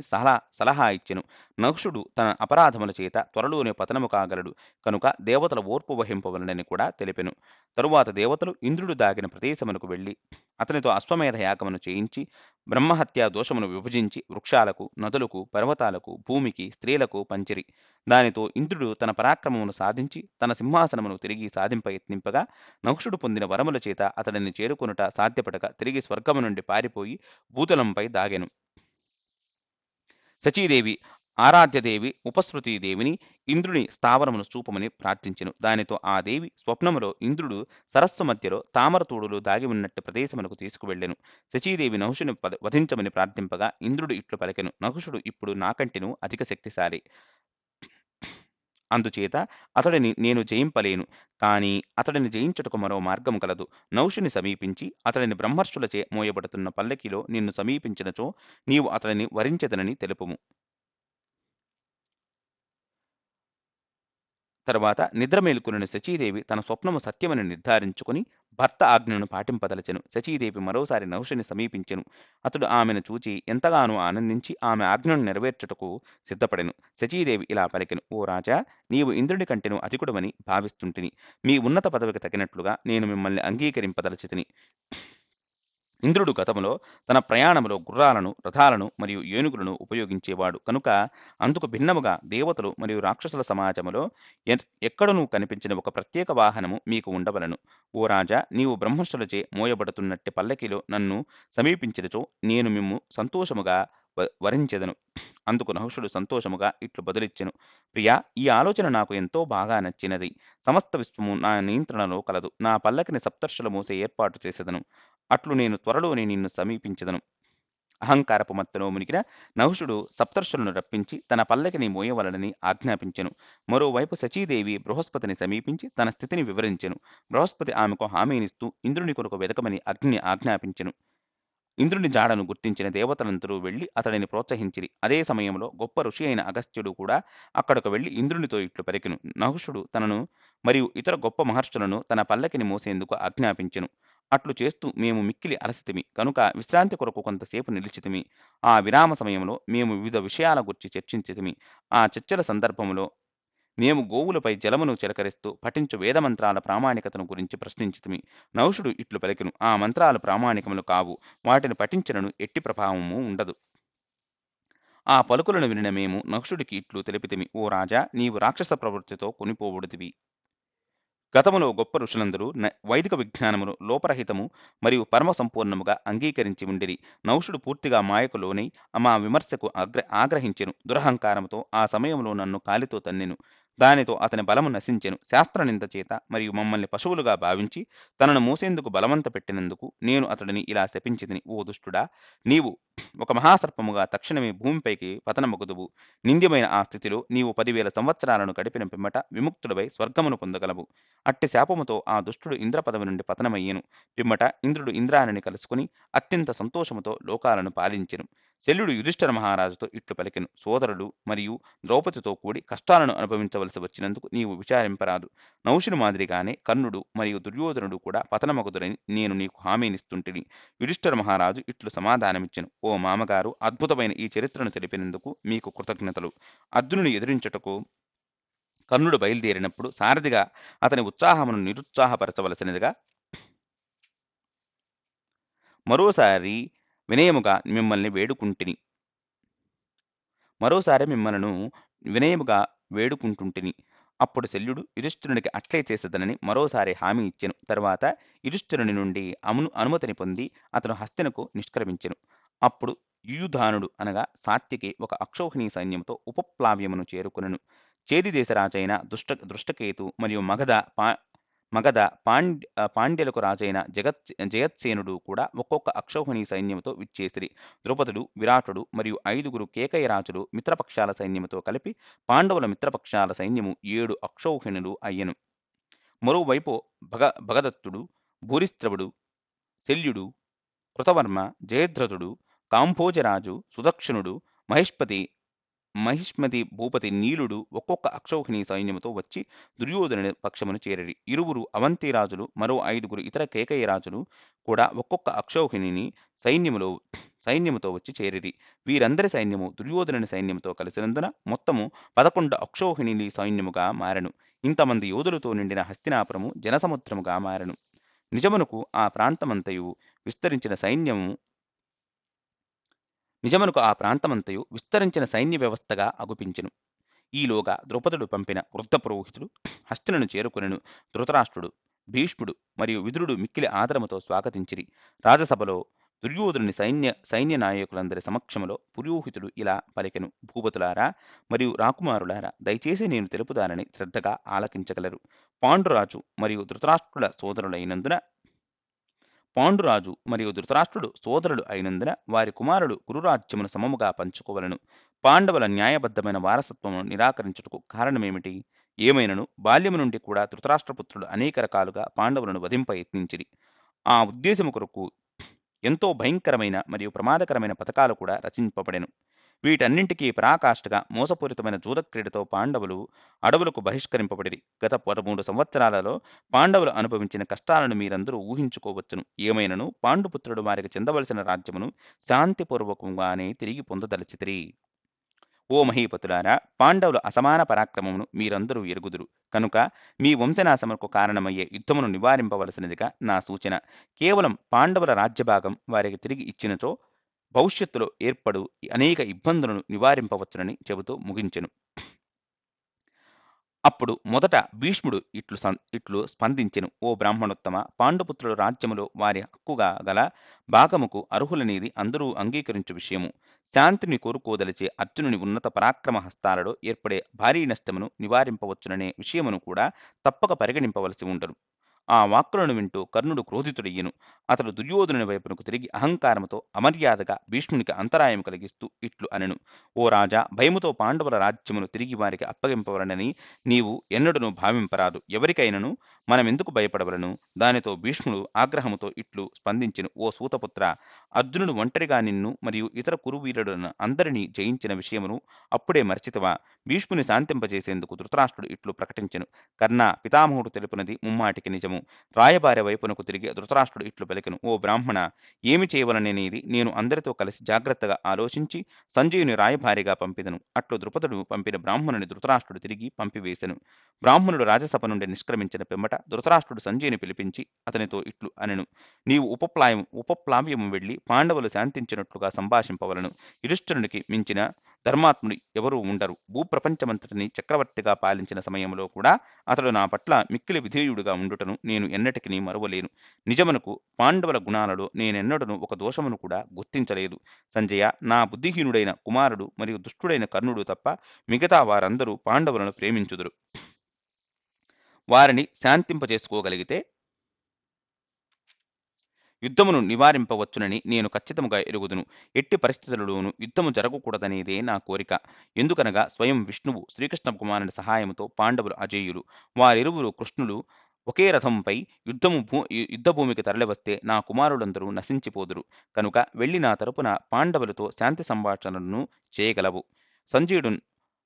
సలహా ఇచ్చెను. నహుషుడు తన అపరాధముల చేత త్వరలోనే పతనము కాగలడు. కనుక దేవతల ఓర్పు వహింపవలనని కూడా తెలిపెను. తరువాత దేవతలు ఇంద్రుడు దాగిన ప్రదేశమునకు వెళ్లి అతనితో అశ్వమేధ యాగమును చేయించి బ్రహ్మహత్యా దోషమును విభజించి వృక్షాలకు, నదులకు, పర్వతాలకు, భూమికి, స్త్రీలకు పంచిరి. దానితో ఇంద్రుడు తన పరాక్రమమును సాధించి తన సింహాసనమును తిరిగి సాధింపయత్నింపగా, నహుషుడు పొందిన వరముల చేత అతడిని చేరుకొనుట సాధ్యపడక తిరిగి స్వర్గము నుండి పారిపోయి భూతలంపై దాగెను. శచీదేవి ఆరాధ్యదేవి ఉపసృతీదేవిని ఇంద్రుని స్థావరమును చూపమని ప్రార్థించెను. దానితో ఆ దేవి స్వప్నములో ఇంద్రుడు సరస్సు మధ్యలో తామరతూడులు దాగి ఉన్నట్టు ప్రదేశమునకు తీసుకువెళ్ళెను. శచీదేవి నహుషుని వధించమని ప్రార్థింపగా ఇంద్రుడు ఇట్లు పలికెను: నహుషుడు ఇప్పుడు నాకంటెను అధిక శక్తిశాలి. అందుచేత అతడిని నేను జయింపలేను. కాని అతడిని జయించుటకు మరో మార్గము కలదు. నహుషుని సమీపించి అతడిని బ్రహ్మర్షులచే మోయబడుతున్న పల్లకిలో నిన్ను సమీపించినచో నీవు అతడిని వరించెదనని తెలుపుము. తరువాత నిద్ర మేల్కొనిన శచీదేవి తన స్వప్నము సత్యమని నిర్ధారించుకుని భర్త ఆజ్ఞను పాటింపదలచెను. శచీదేవి మరోసారి నహుషుని సమీపించెను. అతడు ఆమెను చూచి ఎంతగానో ఆనందించి ఆమె ఆజ్ఞను నెరవేర్చుటకు సిద్ధపడెను. శచీదేవి ఇలా పలికెను: ఓ రాజా, నీవు ఇంద్రుని కంటెను అధికుడవని భావిస్తుంటిని. మీ ఉన్నత పదవికి తగినట్లుగా నేను మిమ్మల్ని అంగీకరింపదలచితిని. ఇంద్రుడు గతములో తన ప్రయాణములో గుర్రాలను, రథాలను మరియు ఏనుగులను ఉపయోగించేవాడు. కనుక అందుకు భిన్నముగా దేవతలు మరియు రాక్షసుల సమాజములో ఎక్కడనూ కనిపించిన ఒక ప్రత్యేక వాహనము మీకు ఉండవలను. ఓ రాజా, నీవు బ్రహ్మర్షులచే మోయబడుతున్నట్టి పల్లకిలో నన్ను సమీపించినచో నేను మిమ్ము సంతోషముగా వరించెదను. అందుకు నహుషుడు సంతోషముగా ఇట్లు బదులిచ్చెను: ప్రియా, ఈ ఆలోచన నాకు ఎంతో బాగా నచ్చినది. సమస్త విశ్వము నా నియంత్రణలో కలదు. నా పల్లకిని సప్తర్షుల మోసే ఏర్పాటు చేసేదను. అట్లు నేను త్వరలోనే నిన్ను సమీపించెదను. అహంకారపు మత్తులో మునిగిన నహుషుడు సప్తర్షులను రప్పించి తన పల్లకిని మోయవలనని ఆజ్ఞాపించెను. మరోవైపు శచీదేవి బృహస్పతిని సమీపించి తన స్థితిని వివరించెను. బృహస్పతి ఆమెకు హామీనిస్తూ ఇంద్రుని కొరకు వెదకమని అగ్నిని ఆజ్ఞాపించెను. ఇంద్రుని జాడను గుర్తించిన దేవతలందరూ వెళ్లి అతడిని ప్రోత్సహించిరి. అదే సమయంలో గొప్ప ఋషి అయిన అగస్త్యుడు కూడా అక్కడకు వెళ్లి ఇంద్రునితో ఇట్లు పలికెను: నహుషుడు తనను మరియు ఇతర గొప్ప మహర్షులను తన పల్లకిని మోసేందుకు ఆజ్ఞాపించెను. అట్లు చేస్తూ మేము మిక్కిలి అలసితిమి. కనుక విశ్రాంతి కొరకు కొంతసేపు నిలిచితిమి. ఆ విరామ సమయంలో మేము వివిధ విషయాల గురించి చర్చించితిమి. ఆ చర్చల సందర్భంలో మేము గోవులపై జలమును చిలకరిస్తూ పఠించు వేదమంత్రాల ప్రామాణికతను గురించి ప్రశ్నించితిమి. నహుషుడు ఇట్లు పలికెను: ఆ మంత్రాలు ప్రామాణికములు కావు. వాటిని పఠించినను ఎట్టి ప్రభావము ఉండదు. ఆ పలుకులను వినిన మేము నహుషుడికి ఇట్లు తెలిపితిమి, ఓ రాజా, నీవు రాక్షస ప్రవృత్తితో కొనిపోబడుతివి. గతములో గొప్ప ఋషులందరూ వైదిక విజ్ఞానమును లోపరహితము మరియు పరమ సంపూర్ణముగా అంగీకరించి ఉండిరి. నహుషుడు పూర్తిగా మాయకు లోనై మా విమర్శకు ఆగ్రహించెను. దురహంకారముతో ఆ సమయంలో నన్ను కాలితో తన్నెను. దానితో అతని బలము నశించెను. శాస్త్రనింద చేత మరియు మమ్మల్ని పశువులుగా భావించి తనను మోసేందుకు బలవంత పెట్టినందుకు నేను అతడిని ఇలా శపించితిని, ఓ దుష్టుడా, నీవు ఒక మహాసర్పముగా తక్షణమే భూమిపైకి పతనమగుదువు. నింద్యమైన ఆ స్థితిలో నీవు 10,000 సంవత్సరాలను గడిపిన పిమ్మట విముక్తుడవై స్వర్గమును పొందగలవు. అట్టి శాపముతో ఆ దుష్టుడు ఇంద్ర పదవి నుండి పతనమయ్యెను. పిమ్మట ఇంద్రుడు ఇంద్రాణిని కలుసుకుని అత్యంత సంతోషముతో లోకాలను పాలించెను. శల్యుడు యుధిష్ఠిర మహారాజుతో ఇట్లు పలికెను, సోదరుడు మరియు ద్రౌపదితో కూడి కష్టాలను అనుభవించవలసి వచ్చినందుకు నీవు విచారింపరాదు. నహుషుని మాదిరిగానే కర్ణుడు మరియు దుర్యోధనుడు కూడా పతనమగుదురని నేను నీకు హామీనిస్తుంటిని. యుధిష్ఠిర మహారాజు ఇట్లు సమాధానమిచ్చెను, ఓ మామగారు, అద్భుతమైన ఈ చరిత్రను తెలిపినందుకు మీకు కృతజ్ఞతలు. అర్జునుని ఎదిరించుటకు కర్ణుడు బయలుదేరినప్పుడు సారథిగా అతని ఉత్సాహమును నిరుత్సాహపరచవలసినదిగా మరోసారి వినయముగా మిమ్మల్ని వేడుకుంటిని మరోసారి మిమ్మలను వినయముగా వేడుకుంటుంటిని. అప్పుడు శల్యుడు యుధిష్ఠిరునికి అట్లే చేసేదనని మరోసారి హామీ ఇచ్చెను. తరువాత యుధిష్ఠిరుని నుండి అనుమతిని పొంది అతను హస్తినకు నిష్క్రమించెను. అప్పుడు యుయుధానుడు అనగా సాత్యకి ఒక అక్షౌహిణీ సైన్యంతో ఉపప్లావ్యమును చేరుకొనెను. చేది దేశరాజైన దృష్టకేతు మరియు మగధ పాండ్యులకు రాజైన జయత్సేనుడు కూడా ఒక్కొక్క అక్షౌహిణీ సైన్యముతో విచ్చేసిరి. ద్రుపదుడు, విరాటుడు మరియు 5 కేకయ రాజులు మిత్రపక్షాల సైన్యముతో కలిపి పాండవుల మిత్రపక్షాల సైన్యము 7 అక్షౌహిణులు అయ్యెను. మరోవైపు భగదత్తుడు, భూరిశ్రవుడు, శల్యుడు, కృతవర్మ, జయద్రథుడు, కాంభోజరాజు, సుదక్షిణుడు, మహిష్మతి భూపతి నీలుడు ఒక్కొక్క అక్షౌహిణీ సైన్యముతో వచ్చి దుర్యోధనుని పక్షమును చేరిరి. ఇరువురు అవంతి రాజులు మరో 5 ఇతర కేకయ రాజులు కూడా ఒక్కొక్క అక్షౌహిణిని సైన్యముతో వచ్చి చేరిరి. వీరందరి సైన్యము దుర్యోధనుని సైన్యముతో కలిసినందున మొత్తము 11 అక్షౌహిణీ సైన్యముగా మారెను. ఇంతమంది యోధులతో నిండిన హస్తినాపురము జనసముద్రముగా మారెను. నిజమునకు ఆ ప్రాంతమంతయు విస్తరించిన సైన్య వ్యవస్థగా అగుపించెను. ఈలోగా ద్రౌపదుడు పంపిన వృద్ధ పురోహితుడు హస్తినను చేరుకొనెను. ధృతరాష్ట్రుడు, భీష్ముడు మరియు విదురుడు మిక్కిలి ఆదరముతో స్వాగతించిరి. రాజసభలో దుర్యోధనుని సైన్య నాయకులందరి సమక్షములో పురోహితుడు ఇలా పలికెను, భూపతులారా మరియు రాకుమారులారా, దయచేసి నేను తెలుపుదానని శ్రద్ధగా ఆలకించగలరు. పాండురాజు మరియు ధృతరాష్ట్రుడు సోదరులు అయినందున వారి కుమారులు కురురాజ్యమును సమముగా పంచుకోవలను. పాండవుల న్యాయబద్ధమైన వారసత్వమును నిరాకరించుటకు కారణమేమిటి? ఏమైనను బాల్యము నుండి కూడా ధృతరాష్ట్రపుత్రులు అనేక రకాలుగా పాండవులను వధింప యత్నించిరి. ఆ ఉద్దేశము కొరకు ఎంతో భయంకరమైన మరియు ప్రమాదకరమైన పథకాలు కూడా రచింపబడెను. వీటన్నింటికీ పరాకాష్ఠగా మోసపూరితమైన జూదక్రీడతో పాండవులు అడవులకు బహిష్కరింపబడిరి. గత 13 సంవత్సరాలలో పాండవులు అనుభవించిన కష్టాలను మీరందరూ ఊహించుకోవచ్చును. ఏమైనను పాండుపుత్రుడు వారికి చెందవలసిన రాజ్యమును శాంతిపూర్వకంగానే తిరిగి పొందదలచితిరి. ఓ మహీపతులారా, పాండవుల అసమాన పరాక్రమమును మీరందరూ ఎరుగుదురు. కనుక మీ వంశనాశమునకు కారణమయ్యే యుద్ధమును నివారింపవలసినదిగా నా సూచన. కేవలం పాండవుల రాజ్యభాగం వారికి తిరిగి ఇచ్చినచో భవిష్యత్తులో ఏర్పడు అనేక ఇబ్బందులను నివారింపవచ్చునని చెబుతూ ముగించెను. అప్పుడు మొదట భీష్ముడు ఇట్లు స్పందించెను, ఓ బ్రాహ్మణోత్తమ, పాండుపుత్రుల రాజ్యములో వారి హక్కుగా గల భాగముకు అర్హులనేది అందరూ అంగీకరించు విషయము. శాంతిని కోరుకోదలిచే అర్జునుని ఉన్నత పరాక్రమ హస్తాలలో ఏర్పడే భారీ నష్టమును నివారింపవచ్చుననే విషయమును కూడా తప్పక పరిగణింపవలసి ఉండను. ఆ వాక్కులను వింటూ కర్ణుడు క్రోధితుడయ్యెను. అతడు దుర్యోధనుని వైపునకు తిరిగి అహంకారముతో అమర్యాదగా భీష్మునికి అంతరాయం కలిగిస్తూ ఇట్లు అనెను, ఓ రాజా, భయముతో పాండవుల రాజ్యమును తిరిగి వారికి అప్పగింపవలనని నీవు ఎన్నడూనూ భావింపరాదు. ఎవరికైనను మనమెందుకు భయపడవలను? దానితో భీష్ముడు ఆగ్రహముతో ఇట్లు స్పందించెను, ఓ సూతపుత్ర, అర్జునుడు ఒంటరిగా నిన్ను మరియు ఇతర కురువీరులను అందరినీ జయించిన విషయమును అప్పుడే మరచితివా? భీష్ముని శాంతింపజేసేందుకు ధృతరాష్ట్రుడు ఇట్లు ప్రకటించెను, కర్ణ, పితామహుడు తెలుపునది ముమ్మాటికి నిజము. రాయబారి వైపునకు తిరిగి ధృతరాష్ట్రుడు ఇట్లు పలికెను, ఓ బ్రాహ్మణ, ఏమి చేయవలననేది నేను అందరితో కలిసి జాగ్రత్తగా ఆలోచించి సంజయుని రాయబారిగా పంపిదను. అట్లు ద్రుపదుడు పంపిన బ్రాహ్మణుని ధృతరాష్ట్రుడు తిరిగి పంపివేశెను. బ్రాహ్మణుడు రాజసభ నుండి నిష్క్రమించిన పిమ్మట ధృతరాష్ట్రుడు సంజయుని పిలిపించి అతనితో ఇట్లు అనెను, నీవు ఉపప్లావ్యము వెళ్లి పాండవులు శాంతించినట్లుగా సంభాషింపవలను. యుధిష్ఠిరునికి మించిన ధర్మాత్ముడు ఎవరూ ఉండరు. భూప్రపంచమంతటిని చక్రవర్తిగా పాలించిన సమయంలో కూడా అతడు నా పట్ల మిక్కిలి విధేయుడుగా ఉండుటను నేను ఎన్నటికిని మరువలేను. నిజమునకు పాండవుల గుణాలలో నేనెన్నడను ఒక దోషమును కూడా గుర్తించలేదు. సంజయ, నా బుద్ధిహీనుడైన కుమారుడు మరియు దుష్టుడైన కర్ణుడు తప్ప మిగతా వారందరూ పాండవులను ప్రేమించుదురు. వారిని శాంతింపజేసుకోగలిగితే యుద్ధమును నివారింపవచ్చునని నేను ఖచ్చితముగా ఎరుగుదును. ఎట్టి పరిస్థితులలోనూ యుద్ధము జరగకూడదనేదే నా కోరిక. ఎందుకనగా స్వయం విష్ణువు శ్రీకృష్ణ కుమారుని సహాయముతో పాండవులు అజేయులు. వారిరువురు కృష్ణులు ఒకే రథంపై యుద్ధభూమికి తరలివస్తే నా కుమారులందరూ నశించిపోదురు. కనుక వెళ్ళి నా తరపున పాండవులతో శాంతి సంభాషణలను చేయగలవు. సంజయుడు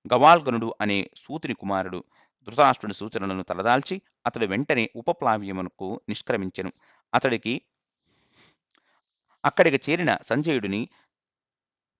గవాల్గనుడు అనే సూతుని కుమారుడు. ధృతరాష్ట్రుడి సూచనలను తలదాల్చి అతడు వెంటనే ఉపప్లావ్యమునకు నిష్క్రమించెను. అక్కడికి చేరిన సంజయుడిని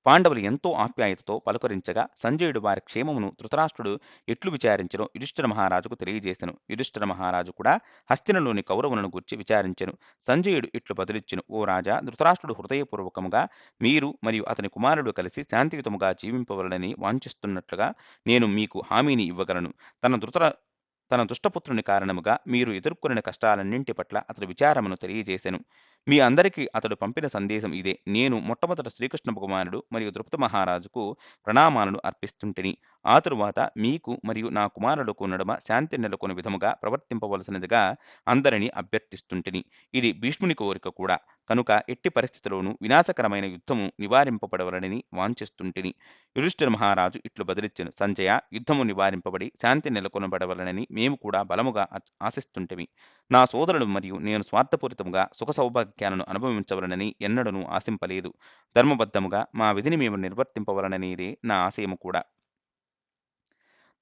పాండవులు ఎంతో ఆప్యాయతతో పలుకరించగా సంజయుడు వారి క్షేమమును ధృతరాష్ట్రుడు ఎట్లు విచారించెనో యుధిష్ఠిర మహారాజుకు తెలియజేసెను. యుధిష్ఠిర మహారాజు కూడా హస్తినలోని కౌరవులను గురించి విచారించెను. సంజయుడు ఇట్లు బదులిచ్చెను: ఓ రాజా, ధృతరాష్ట్రుడు హృదయపూర్వకముగా మీరు మరియు అతని కుమారుడు కలిసి శాంతియుతముగా జీవింపవలనని వాంఛిస్తున్నట్లుగా నేను మీకు హామీని ఇవ్వగలను. తన దుష్టపుత్రుని కారణముగా మీరు ఎదుర్కొనిన కష్టాలన్నింటి పట్ల అతడు విచారమును తెలియజేసెను. మీ అందరికీ అతడు పంపిన సందేశం ఇదే: నేను మొట్టమొదట శ్రీకృష్ణ కుమారుడు మరియు ద్రుపద మహారాజుకు ప్రణామాలను అర్పిస్తుంటిని. ఆ తరువాత మీకు మరియు నా కుమారులకు నడుమ శాంతి నెలకొని విధముగా ప్రవర్తింపవలసినదిగా అందరినీ అభ్యర్థిస్తుంటిని. ఇది భీష్ముని కోరిక కూడా. కనుక ఎట్టి పరిస్థితిలోనూ వినాశకరమైన యుద్ధము నివారింపబడవలనని వాంఛిస్తుంటిని. యుధిష్ఠిర మహారాజు ఇట్లు బదిలిచ్చెను: సంజయ, యుద్ధము నివారింపబడి శాంతి నెలకొనబడవలనని మేము కూడా బలముగా ఆశిస్తుంటిమి. నా సోదరుడు మరియు నేను స్వార్థపూరితముగా సుఖ సౌభాగ్యాలను అనుభవించవలనని ఎన్నడనూ ఆశింపలేదు. ధర్మబద్ధముగా మా విధిని మేము నిర్వర్తింపవలననేదే నా ఆశయము కూడా.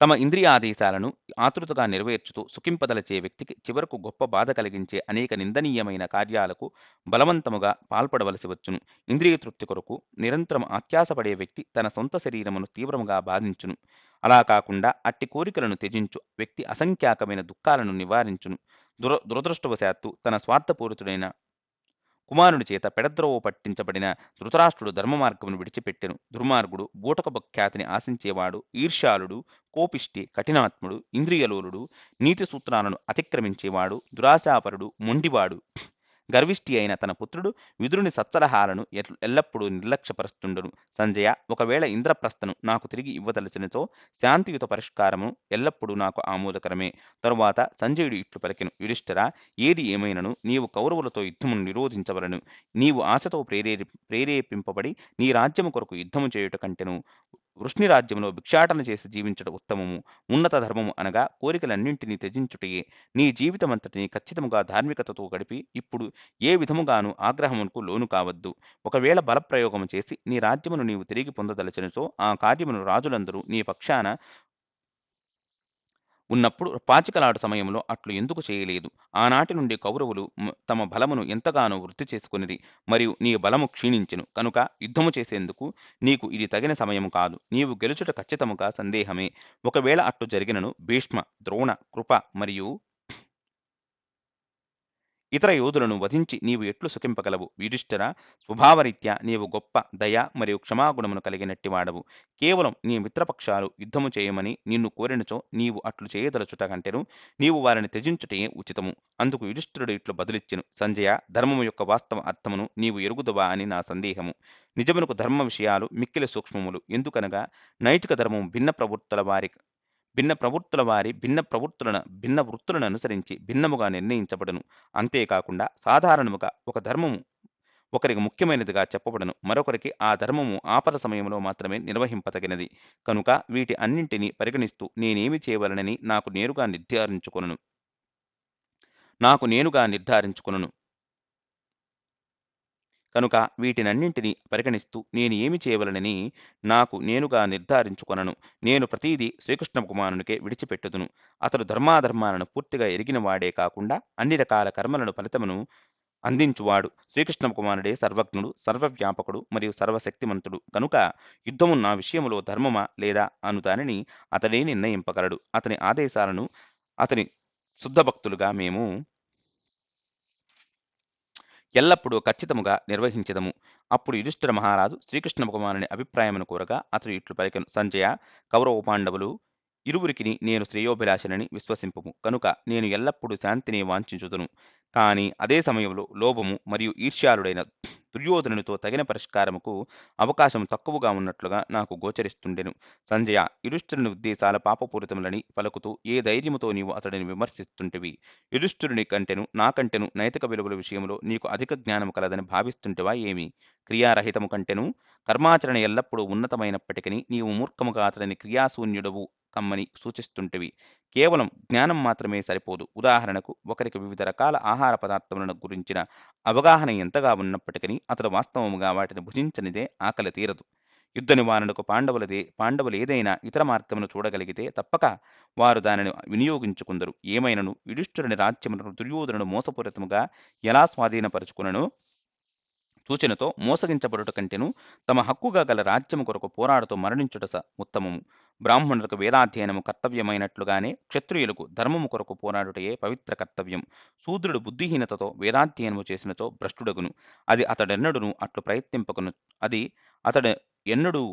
తమ ఇంద్రియాదేశాలను ఆతృతగా నెరవేర్చుతూ సుఖింపదలచే వ్యక్తికి చివరకు గొప్ప బాధ కలిగించే అనేక నిందనీయమైన కార్యాలకు బలవంతముగా పాల్పడవలసి వచ్చును. ఇంద్రియ తృప్తి కొరకు నిరంతరం అత్యాసపడే వ్యక్తి తన సొంత శరీరమును తీవ్రముగా బాధించును. అలా కాకుండా అట్టి కోరికలను త్యజించు వ్యక్తి అసంఖ్యాకమైన దుఃఖాలను నివారించును. దురదృష్టవశాత్తు తన స్వార్థపూరితుడైన కుమారుని చేత పెడద్రోవ పట్టించబడిన ధృతరాష్ట్రుడు ధర్మ మార్గమును విడిచిపెట్టెను. దుర్మార్గుడు, బూటకపు ఖ్యాతిని ఆశించేవాడు, ఈర్ష్యాళుడు, కోపిష్టి, కఠినాత్ముడు, ఇంద్రియలోలుడు, నీతి సూత్రాలను అతిక్రమించేవాడు, దురాశాపరుడు, మొండివాడు, గర్విష్ఠి అయిన తన పుత్రుడు విదురుని సత్సలహాలను ఎల్లప్పుడూ నిర్లక్ష్యపరుస్తుండును. సంజయ, ఒకవేళ ఇంద్రప్రస్థను నాకు తిరిగి ఇవ్వదలచినతో శాంతియుత పరిష్కారము ఎల్లప్పుడూ నాకు ఆమోదకరమే. తరువాత సంజయుడు ఇట్లు పలికెను: యుధిష్ఠిరా, ఏది ఏమైనను నీవు కౌరవులతో యుద్ధమును నిరోధించవలను. నీవు ఆశతో ప్రేరేపింపబడి నీ రాజ్యము కొరకు యుద్ధము చేయుట కంటెను వృష్ణి రాజ్యంలో భిక్షాటన చేసి జీవించడం ఉత్తమము. ఉన్నత ధర్మము అనగా కోరికలన్నింటినీ త్యజించుటయే. నీ జీవితమంతటిని ఖచ్చితముగా ధార్మికతతో గడిపి ఇప్పుడు ఏ విధముగాను ఆగ్రహమునకు లోను కావద్దు. ఒకవేళ బలప్రయోగము చేసి నీ రాజ్యమును నీవు తిరిగి పొందదలచినచో ఆ కార్యమును రాజులందరూ నీ పక్షాన ఉన్నప్పుడు పాచికలాడు సమయంలో అట్లు ఎందుకు చేయలేదు? ఆనాటి నుండి కౌరవులు తమ బలమును ఎంతగానో వృద్ధి చేసుకొనిరి, మరియు నీ బలము క్షీణించెను. కనుక యుద్ధము చేసేందుకు నీకు ఇది తగిన సమయము కాదు. నీవు గెలుచుట ఖచ్చితముగా సందేహమే. ఒకవేళ అట్లు జరిగినను భీష్మ, ద్రోణ, కృప మరియు ఇతర యోధులను వధించి నీవు ఎట్లు సుఖింపగలవు? యుధిష్ఠిర, స్వభావరీత్యా నీవు గొప్ప దయ మరియు క్షమాగుణమును కలిగినట్టి వాడవు. కేవలం నీ మిత్రపక్షాలు యుద్ధము చేయమని నిన్ను కోరినచో నీవు అట్లు చేయదలచుట కంటెను నీవు వారిని త్యజించుటే ఉచితము. అందుకు యుధిష్ఠిరుడు ఇట్లు బదులిచ్చెను: సంజయ, ధర్మము యొక్క వాస్తవ అర్థమును నీవు ఎరుగుదువా అని నా సందేహము. నిజమునకు ధర్మ విషయాలు మిక్కిలి సూక్ష్మములు. ఎందుకనగా నైతిక ధర్మము భిన్న వృత్తులను అనుసరించి భిన్నముగా నిర్ణయించబడును. అంతేకాకుండా సాధారణముగా ఒక ధర్మము ఒకరికి ముఖ్యమైనదిగా చెప్పబడును, మరొకరికి ఆ ధర్మము ఆపద సమయంలో మాత్రమే నిర్వహింపతగినది. కనుక వీటి అన్నింటినీ పరిగణిస్తూ నేనేమి చేయవలనని నాకు నేనుగా నిర్ధారించుకొనును. కనుక వీటినన్నింటినీ పరిగణిస్తూ నేను ఏమి చేయవలనని నాకు నేనుగా నిర్ధారించుకొనను. నేను ప్రతీదీ శ్రీకృష్ణ కుమారునికే విడిచిపెట్టుదును. అతడు ధర్మాధర్మాలను పూర్తిగా ఎరిగిన వాడే కాకుండా అన్ని రకాల కర్మలను ఫలితమును అందించువాడు. శ్రీకృష్ణ కుమారుడే సర్వజ్ఞుడు, సర్వవ్యాపకుడు మరియు సర్వశక్తిమంతుడు. కనుక యుద్ధము నా విషయములో ధర్మమా లేదా అను దానిని అతడే నిర్ణయింపగలడు. అతని ఆదేశాలను అతని శుద్ధ భక్తులుగా మేము ఎల్లప్పుడూ ఖచ్చితముగా నిర్వహించెదము. అప్పుడు యుధిష్ఠిర మహారాజు శ్రీకృష్ణ భగవానుని అభిప్రాయమును కోరగా అతడు ఇట్లు పలికెను: సంజయ, కౌరవ పాండవులు ఇరువురికిని నేను శ్రేయోభిలాషినని విశ్వసింపుము. కనుక నేను ఎల్లప్పుడూ శాంతిని వాంఛించుదును. కాని అదే సమయంలో లోభము మరియు ఈర్ష్యాళుడైన దుర్యోధనునితో తగిన పరిష్కారముకు అవకాశం తక్కువగా ఉన్నట్లుగా నాకు గోచరిస్తుండెను. సంజయ, యుధిష్ఠిరుని ఉద్దేశాల పాపపూరితములని పలుకుతూ ఏ ధైర్యముతో నీవు అతడిని విమర్శిస్తుంటివి? యుధిష్ఠిరుని కంటెను నాకంటెను నైతిక విలువల విషయంలో నీకు అధిక జ్ఞానము కలదని భావిస్తుంటివా ఏమి? క్రియారహితము కంటెను కర్మాచరణ ఎల్లప్పుడూ ఉన్నతమైనప్పటికీ నీవు మూర్ఖముగా అతడిని క్రియాశూన్యుడవు కమ్మని సూచిస్తుంటివి. కేవలం జ్ఞానం మాత్రమే సరిపోదు. ఉదాహరణకు ఒకరికి వివిధ రకాల ఆహార పదార్థములను గురించిన అవగాహన ఎంతగా ఉన్నప్పటికీ అతడు వాస్తవముగా వాటిని భుజించనిదే ఆకలి తీరదు. యుద్ధ నివారణకు పాండవులేదైనా ఇతర మార్గమును చూడగలిగితే తప్పక వారు దానిని వినియోగించుకుందరు. ఏమైనను యుధిష్ఠిరుని రాజ్యమును దుర్యోధనుడు మోసపూరితముగా ఎలా స్వాధీనపరుచుకునను సూచనతో మోసగించబడుట కంటెను తమ హక్కుగా గల రాజ్యము కొరకు పోరాడుతూ మరణించుట ఉత్తమము. బ్రాహ్మణులకు వేదాధ్యయనము కర్తవ్యమైనట్లుగానే క్షత్రియులకు ధర్మము కొరకు పోరాడుటయే పవిత్ర కర్తవ్యం. శూద్రుడు బుద్ధిహీనతతో వేదాధ్యయనము చేసినచో భ్రష్టుడగును. అది అతడు ఎన్నడూ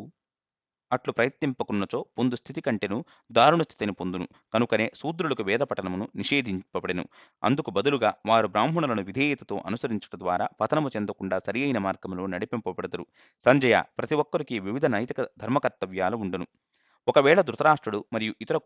అట్లు ప్రయత్నింపకున్నచో పొందు స్థితి కంటెను దారుణ స్థితిని పొందును. కనుకనే శూద్రులకు వేద పఠనమును నిషేధింపబడెను. అందుకు బదులుగా వారు బ్రాహ్మణులను విధేయతతో అనుసరించుట ద్వారా పతనము చెందకుండా సరి అయిన మార్గములో నడిపింపబడదురు. సంజయ, ప్రతి ఒక్కరికి వివిధ నైతిక ధర్మకర్తవ్యాలు ఉండును. ఒకవేళ ధృతరాష్ట్రుడు మరియు ఇతర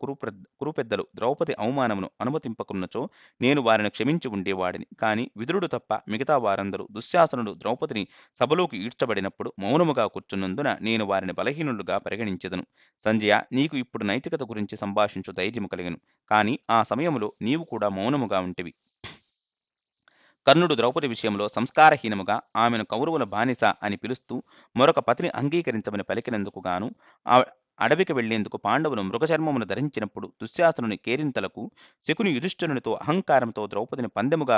కురుపెద్దలు ద్రౌపది అవమానమును అనుమతింపకున్నచో నేను వారిని క్షమించి ఉండేవాడిని. కాని విదురుడు తప్ప మిగతా వారందరూ దుశ్శాసనుడు ద్రౌపదిని సభలోకి ఈడ్చబడినప్పుడు మౌనముగా కూర్చున్నందున నేను వారిని బలహీనులుగా పరిగణించెదను. సంజయ, నీకు ఇప్పుడు నైతికత గురించి సంభాషించు ధైర్యము కలిగెను. కాని ఆ సమయములో నీవు కూడా మౌనముగా ఉంటివి. కర్ణుడు ద్రౌపది విషయంలో సంస్కారహీనముగా ఆమెను కౌరవుల బానిస అని పిలుస్తూ మరొక పతిని అంగీకరించమని పలికినందుకు గాను అడవికి వెళ్లేందుకు పాండవులు మృగచర్మమును ధరించినప్పుడు దుశ్శాసనుని కేరింతలకు శకుని యుధిష్ఠిరునితో అహంకారంతో ద్రౌపదిని పందెముగా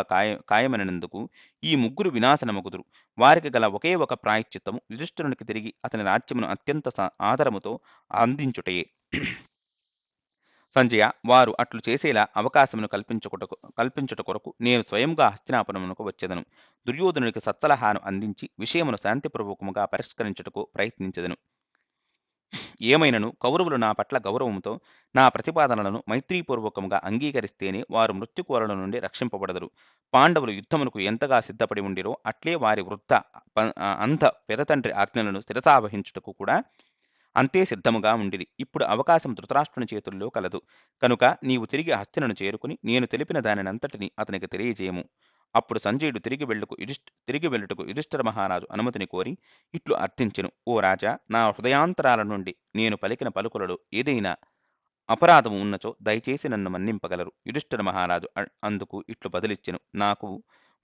ఖాయమనినందుకు ఈ ముగ్గురు వినాశనమగుదురు. వారికి గల ఒకే ఒక ప్రాయశ్చిత్తము యుధిష్ఠిరునికి తిరిగి అతని రాజ్యమును అత్యంత ఆదరముతో అందించుటయే. సంజయ, వారు అట్లు చేసేలా అవకాశమును కల్పించుట కొరకు నేను స్వయంగా హస్తినాపురమునకు వచ్చెదను. దుర్యోధనునికి సత్సలహాను అందించి విషయమును శాంతిపూర్వకముగా పరిష్కరించుటకు ప్రయత్నించెదను. ఏమైనను కౌరవులు నా పట్ల గౌరవముతో నా ప్రతిపాదనలను మైత్రీపూర్వకముగా అంగీకరిస్తేనే వారు మృత్యుకోరల నుండి రక్షింపబడదురు. పాండవులు యుద్ధమునకు ఎంతగా సిద్ధపడి ఉండిరో అట్లే వారి అంధ పెదతండ్రి ఆజ్ఞలను శిరసావహించుటకు కూడా అంతే సిద్ధముగా ఉండిరి. ఇప్పుడు అవకాశం ధృతరాష్ట్రుని చేతుల్లో కలదు. కనుక నీవు తిరిగి హస్తినను చేరుకుని నేను తెలిపిన దానినంతటిని అతనికి తెలియజేయము. అప్పుడు సంజయుడు తిరిగి వెళ్ళుటకు యుధిష్ఠిర మహారాజు అనుమతిని కోరి ఇట్లు అర్థించెను: ఓ రాజా, నా హృదయాంతరాల నుండి నేను పలికిన పలుకులలో ఏదైనా అపరాధము ఉన్నచో దయచేసి నన్ను మన్నింపగలరు. యుధిష్ఠిర మహారాజు అందుకు ఇట్లు బదులిచ్చెను: నాకు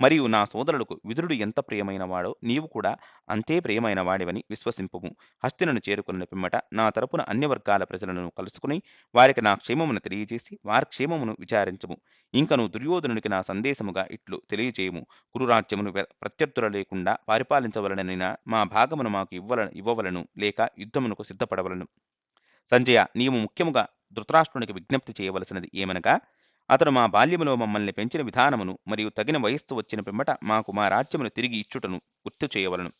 మరియు నా సోదరులకు విదురుడు ఎంత ప్రియమైన వాడో నీవు కూడా అంతే ప్రియమైన వాడివని విశ్వసింపుము. హస్తినను చేరుకున్న పిమ్మట నా తరపున అన్ని వర్గాల ప్రజలను కలుసుకుని వారికి నా క్షేమమును తెలియజేసి వారి క్షేమమును విచారించము. ఇంకను దుర్యోధనునికి నా సందేశముగా ఇట్లు తెలియజేయము: కురురాజ్యమును ప్రత్యర్థుల లేకుండా పరిపాలించవలనైనా మా భాగమును మాకు ఇవ్వవలను, లేక యుద్ధమునకు సిద్ధపడవలను. సంజయ, నీవు ముఖ్యముగా ధృతరాష్ట్రునికి విజ్ఞప్తి చేయవలసినది ఏమనగా, అతడు మా బాల్యములో మమ్మల్ని పెంచిన విధానమును మరియు తగిన వయస్సు వచ్చిన పిమ్మట మాకు మా రాజ్యమును తిరిగి ఇచ్చుటను గుర్తు చేయవలను.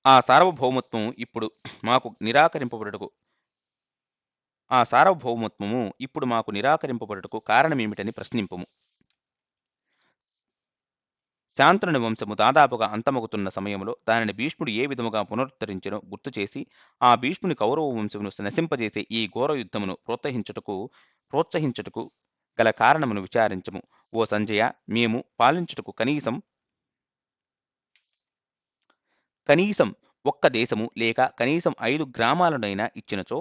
ఆ సార్వభౌమత్వము ఇప్పుడు మాకు నిరాకరింపబడుటకు కారణమేమిటని ప్రశ్నింపుము. శాంతనుని వంశము దాదాపుగా అంతమగుతున్న సమయంలో దానిని భీష్ముడు ఏ విధముగా పునరుద్ధరించెనో గుర్తుచేసి ఆ భీష్ముని కౌరవ వంశమును నశింపజేసే ఈ ఘోర యుద్ధమును ప్రోత్సహించుటకు గల కారణమును విచారించము. ఓ సంజయ, మేము పాలించుటకు కనీసం ఒక్క దేశము లేక కనీసం 5 గ్రామాలనైనా ఇచ్చినచో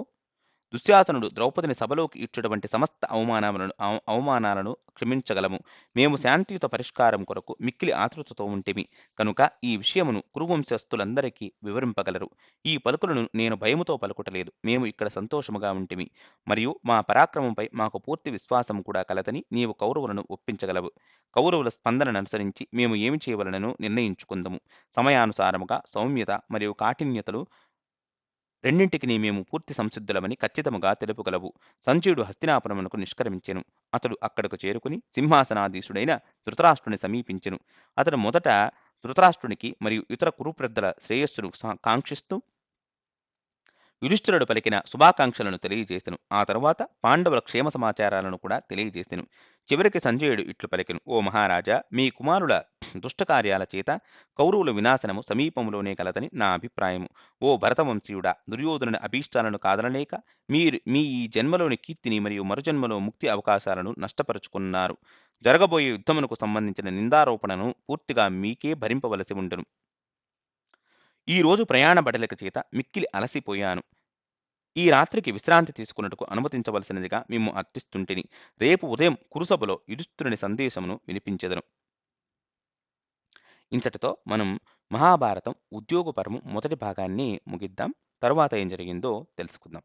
దుశ్శాసనుడు ద్రౌపదిని సభలోకి ఇచ్చుట వంటి సమస్త అవమానాలను క్షమించగలము. మేము శాంతియుత పరిష్కారం కొరకు మిక్కిలి ఆతృతతో ఉంటిమి. కనుక ఈ విషయమును కురువంశస్థులందరికీ వివరింపగలరు. ఈ పలుకులను నేను భయముతో పలుకుటలేదు. మేము ఇక్కడ సంతోషముగా ఉంటిమి మరియు మా పరాక్రమంపై మాకు పూర్తి విశ్వాసం కూడా కలదని నీవు కౌరవులను ఒప్పించగలవు. కౌరవుల స్పందనను అనుసరించి మేము ఏమి చేయవలనను నిర్ణయించుకుందము. సమయానుసారముగా సౌమ్యత మరియు కాఠిన్యతలు రెండింటికిని మేము పూర్తి సంసిద్ధులమని ఖచ్చితముగా తెలుపగలవు. సంజయుడు హస్తినాపురమునకు నిష్క్రమించెను. అతడు అక్కడకు చేరుకుని సింహాసనాధీశుడైన ధృతరాష్ట్రుని సమీపించెను. అతడు మొదట ధృతరాష్ట్రునికి మరియు ఇతర కురుప్రద్దల శ్రేయస్సును కాంక్షిస్తూ యుధిష్ఠిరుడు పలికిన శుభాకాంక్షలను తెలియజేసెను. ఆ తరువాత పాండవుల క్షేమ సమాచారాలను కూడా తెలియజేసెను. చివరికి సంజయుడు ఇట్లు పలికెను: ఓ మహారాజా, మీ కుమారుల దుష్టకార్యాల చేత కౌరవుల వినాశనము సమీపంలోనే కలదని నా అభిప్రాయము. ఓ భరతవంశీయుడా, దుర్యోధనుని అభీష్టాలను కాదనలేక మీ ఈ జన్మలోని కీర్తిని మరియు మరుజన్మలో ముక్తి అవకాశాలను నష్టపరుచుకున్నారు. జరగబోయే యుద్ధమునకు సంబంధించిన నిందారోపణను పూర్తిగా మీకే భరింపవలసి ఉండును. ఈ రోజు ప్రయాణ బడలిక చేత మిక్కిలి అలసిపోయాను. ఈ రాత్రికి విశ్రాంతి తీసుకున్నట్టుకు అనుమతించవలసినదిగా మిమ్ము అర్థిస్తుంటిని. రేపు ఉదయం కురుసభలో యుధిష్ఠిరుని సందేశమును వినిపించెదను. ఇంతటితో మనం మహాభారతం ఉద్యోగ పర్వం మొదటి భాగాన్ని ముగిద్దాం. తరువాత ఏం జరిగిందో తెలుసుకుందాం.